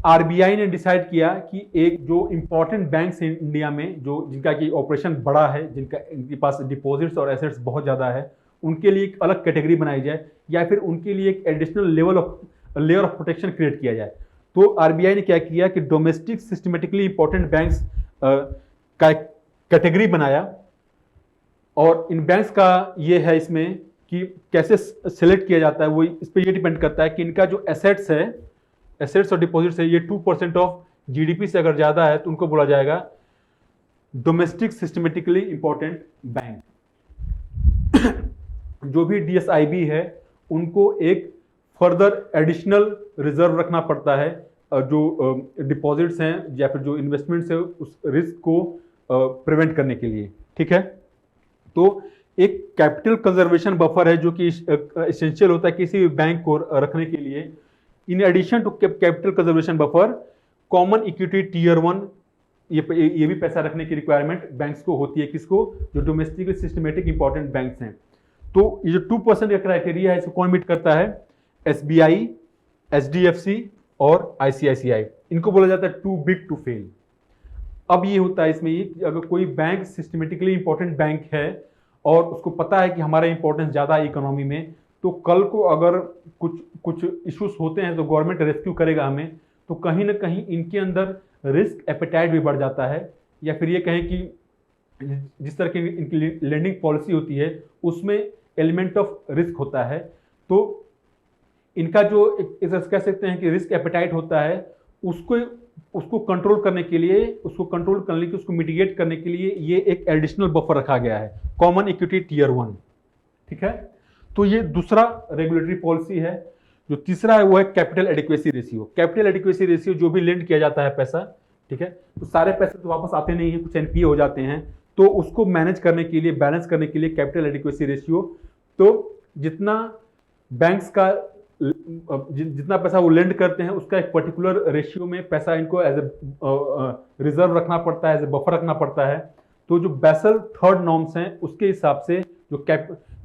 आरबीआई ने डिसाइड किया कि एक जो इंपॉर्टेंट बैंक्स हैं इंडिया में, जो जिनका की ऑपरेशन बड़ा है, इनके पास डिपॉजिट्स और एसेट्स बहुत ज़्यादा है, उनके लिए एक अलग कैटेगरी बनाई जाए या फिर उनके लिए एक additional layer of protection create किया जाए। तो आरबीआई ने क्या किया कि डोमेस्टिक सिस्टमेटिकली इंपॉर्टेंट बैंक्स का कैटेगरी बनाया। और इन बैंक्स का ये है इसमें कि कैसे सेलेक्ट किया जाता है, वो इस पर ये डिपेंड करता है कि इनका जो एसेट्स है, एसेट्स और डिपॉजिट्स है, ये 2% ऑफ जीडीपी से अगर ज़्यादा है तो उनको बोला जाएगा डोमेस्टिक सिस्टमेटिकली इंपॉर्टेंट बैंक। जो भी डीएसआईबी है उनको एक फर्दर एडिशनल रिजर्व रखना पड़ता है, जो डिपॉजिट्स हैं या फिर जो इन्वेस्टमेंट्स है उस रिस्क को प्रिवेंट करने के लिए। ठीक है, तो एक कैपिटल कंजर्वेशन बफर है जो कि एसेंशियल होता है किसी भी बैंक को रखने के लिए। In addition to capital conservation buffer, common equity tier 1, ये भी पैसा रखने की रिक्वायरमेंट बैंक्स को होती है। किसको? जो डोमेस्टिकली सिस्टमेटिक इंपॉर्टेंट बैंक्स हैं। तो ये जो 2% का क्राइटेरिया है इसको कौन मीट करता है? एसबीआई, एचडीएफसी और आईसीआईसीआई। इनको बोला जाता है टू बिग टू फेल। अब ये होता है इसमें ये कि अगर कोई बैंक सिस्टमेटिकली इंपॉर्टेंट बैंक है और उसको पता है कि हमारा इंपॉर्टेंस ज़्यादा है इकोनॉमी में, तो कल को अगर कुछ इश्यूज होते हैं तो गवर्नमेंट रेस्क्यू करेगा हमें, तो कहीं ना कहीं इनके अंदर रिस्क एपेटाइट भी बढ़ जाता है। या फिर ये कहें कि जिस तरह की इनकी लेंडिंग पॉलिसी होती है उसमें एलिमेंट ऑफ रिस्क होता है। तो इनका जो कह सकते हैं कि रिस्क एपेटाइट होता है, उसको कंट्रोल करने के लिए, उसको मिटिगेट करने के लिए ये एक एडिशनल बफर रखा गया है, कॉमन इक्विटी टियर 1। ठीक है, तो ये दूसरा रेगुलेटरी पॉलिसी है। जो तीसरा है वो है capital adequacy ratio. Capital adequacy ratio, जो भी लेंड किया जाता है पैसा, ठीक है, तो सारे पैसे तो वापस आते नहीं है, कुछ एनपीए हो जाते हैं, तो उसको मैनेज करने के लिए, बैलेंस करने के लिए कैपिटल एडिक्वेसी रेशियो, तो जितना बैंक्स का जितना पैसा वो लेंड करते हैं उसका एक पर्टिकुलर रेशियो में पैसा इनको एज ए रिजर्व रखना पड़ता है, एज ए बफर रखना पड़ता है। तो जो बेसल थर्ड नॉर्म्स हैं उसके हिसाब से जो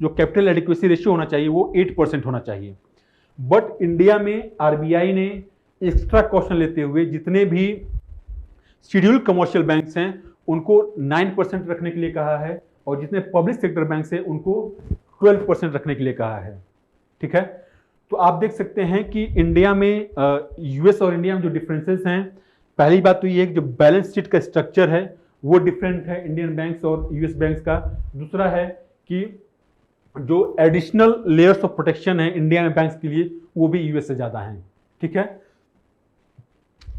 कैपिटल एडिक्वेसी रेशियो होना चाहिए वो 8% होना चाहिए। बट इंडिया में आरबीआई ने एक्स्ट्रा कॉशन लेते हुए जितने भी शेड्यूल्ड कमर्शियल बैंक्स हैं उनको 9% रखने के लिए कहा है, और जितने पब्लिक सेक्टर बैंक्स हैं उनको 12% रखने के लिए कहा है। ठीक है, तो आप देख सकते हैं कि इंडिया में यूएस और इंडिया में जो डिफरेंसेस हैं, पहली बात तो ये है कि जो बैलेंस शीट का स्ट्रक्चर है वो डिफरेंट है इंडियन बैंक्स और यूएस बैंक्स का। दूसरा है कि जो एडिशनल लेयर्स ऑफ प्रोटेक्शन है इंडिया में बैंक्स के लिए वो भी यूएस से ज़्यादा हैं। ठीक है,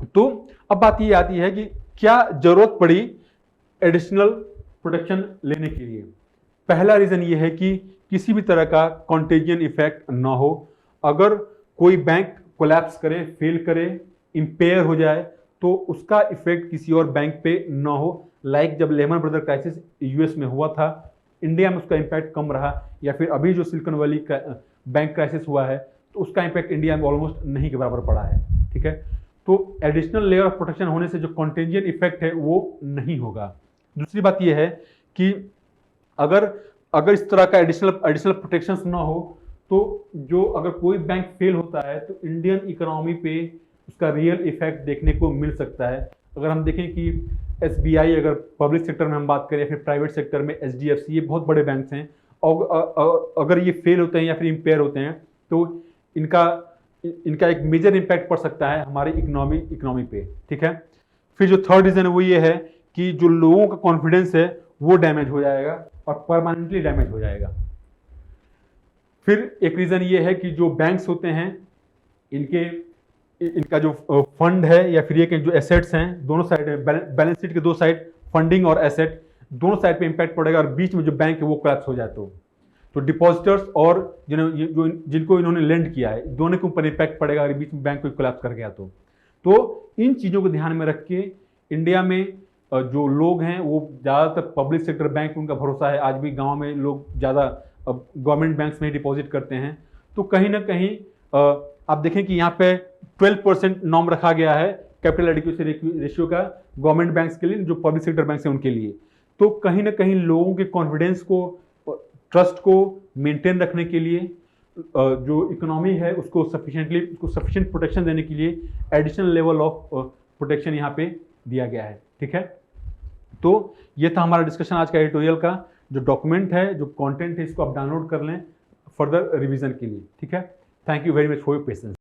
तो अब बात ये आती है कि क्या जरूरत पड़ी एडिशनल प्रोटेक्शन लेने के लिए। पहला रीज़न ये है कि किसी भी तरह का कॉन्टेजियन इफेक्ट ना हो। अगर कोई बैंक कोलैप्स करे, फेल करे, इम्पेयर हो जाए, तो उसका इफेक्ट किसी और बैंक पे ना हो। लाइक जब लेमन ब्रदर क्राइसिस यूएस में हुआ था, इंडिया में उसका इम्पैक्ट कम रहा, या फिर अभी जो सिलिकॉन वैली बैंक क्राइसिस हुआ है तो उसका इम्पैक्ट इंडिया में ऑलमोस्ट नहीं के बराबर पड़ा है। ठीक है, तो एडिशनल लेयर ऑफ प्रोटेक्शन होने से जो कॉन्टेंजियन इफेक्ट है वो नहीं होगा। दूसरी बात यह है कि अगर इस तरह का एडिशनल प्रोटेक्शन ना हो, तो जो अगर कोई बैंक फेल होता है तो इंडियन इकोनॉमी पे उसका रियल इफेक्ट देखने को मिल सकता है। अगर हम देखें कि एसबीआई, अगर पब्लिक सेक्टर में हम बात करें या फिर प्राइवेट सेक्टर में एचडीएफसी, ये बहुत बड़े बैंक्स हैं, और अगर ये फेल होते हैं या फिर इम्पेयर होते हैं तो इनका एक मेजर इम्पैक्ट पड़ सकता है हमारी इकोनॉमी पे। ठीक है, फिर जो थर्ड रीज़न है वो ये है कि जो लोगों का कॉन्फिडेंस है वो डैमेज हो जाएगा और परमानेंटली डैमेज हो जाएगा। फिर एक रीज़न ये है कि जो बैंक्स होते हैं इनका जो फंड है या फिर ये कि जो एसेट्स हैं, दोनों साइड है, बैलेंस शीट के दो साइड, फंडिंग और एसेट, दोनों साइड पे इम्पैक्ट पड़ेगा, और बीच में जो बैंक है वो कोलैप्स हो जाए तो डिपॉजिटर्स और जिनको इन्होंने लेंड किया है, दोनों के ऊपर इम्पैक्ट पड़ेगा अगर बीच में बैंक कोई कोलैप्स कर गया तो इन चीज़ों को ध्यान में रख के इंडिया में जो लोग हैं वो ज़्यादातर पब्लिक सेक्टर बैंक उनका भरोसा है। आज भी गाँव में लोग ज़्यादा गवर्नमेंट बैंक्स में डिपॉजिट करते हैं। तो कहीं ना कहीं आप देखें कि यहाँ पे 12% नॉर्म रखा गया है कैपिटल एडिक्वेसी रेशियो का गवर्नमेंट बैंक्स के लिए, जो पब्लिक सेक्टर बैंक्स हैं उनके लिए। तो कहीं ना कहीं लोगों के कॉन्फिडेंस को, ट्रस्ट को मेंटेन रखने के लिए, जो इकोनॉमी है उसको सफिशिएंट प्रोटेक्शन देने के लिए एडिशनल लेवल ऑफ प्रोटेक्शन यहाँ पे दिया गया है। ठीक है, तो ये था हमारा डिस्कशन आज का एडिटोरियल का। जो डॉक्यूमेंट है, जो कंटेंट है, इसको आप डाउनलोड कर लें फर्दर रिवीजन के लिए। ठीक है, thank you very much for your patience.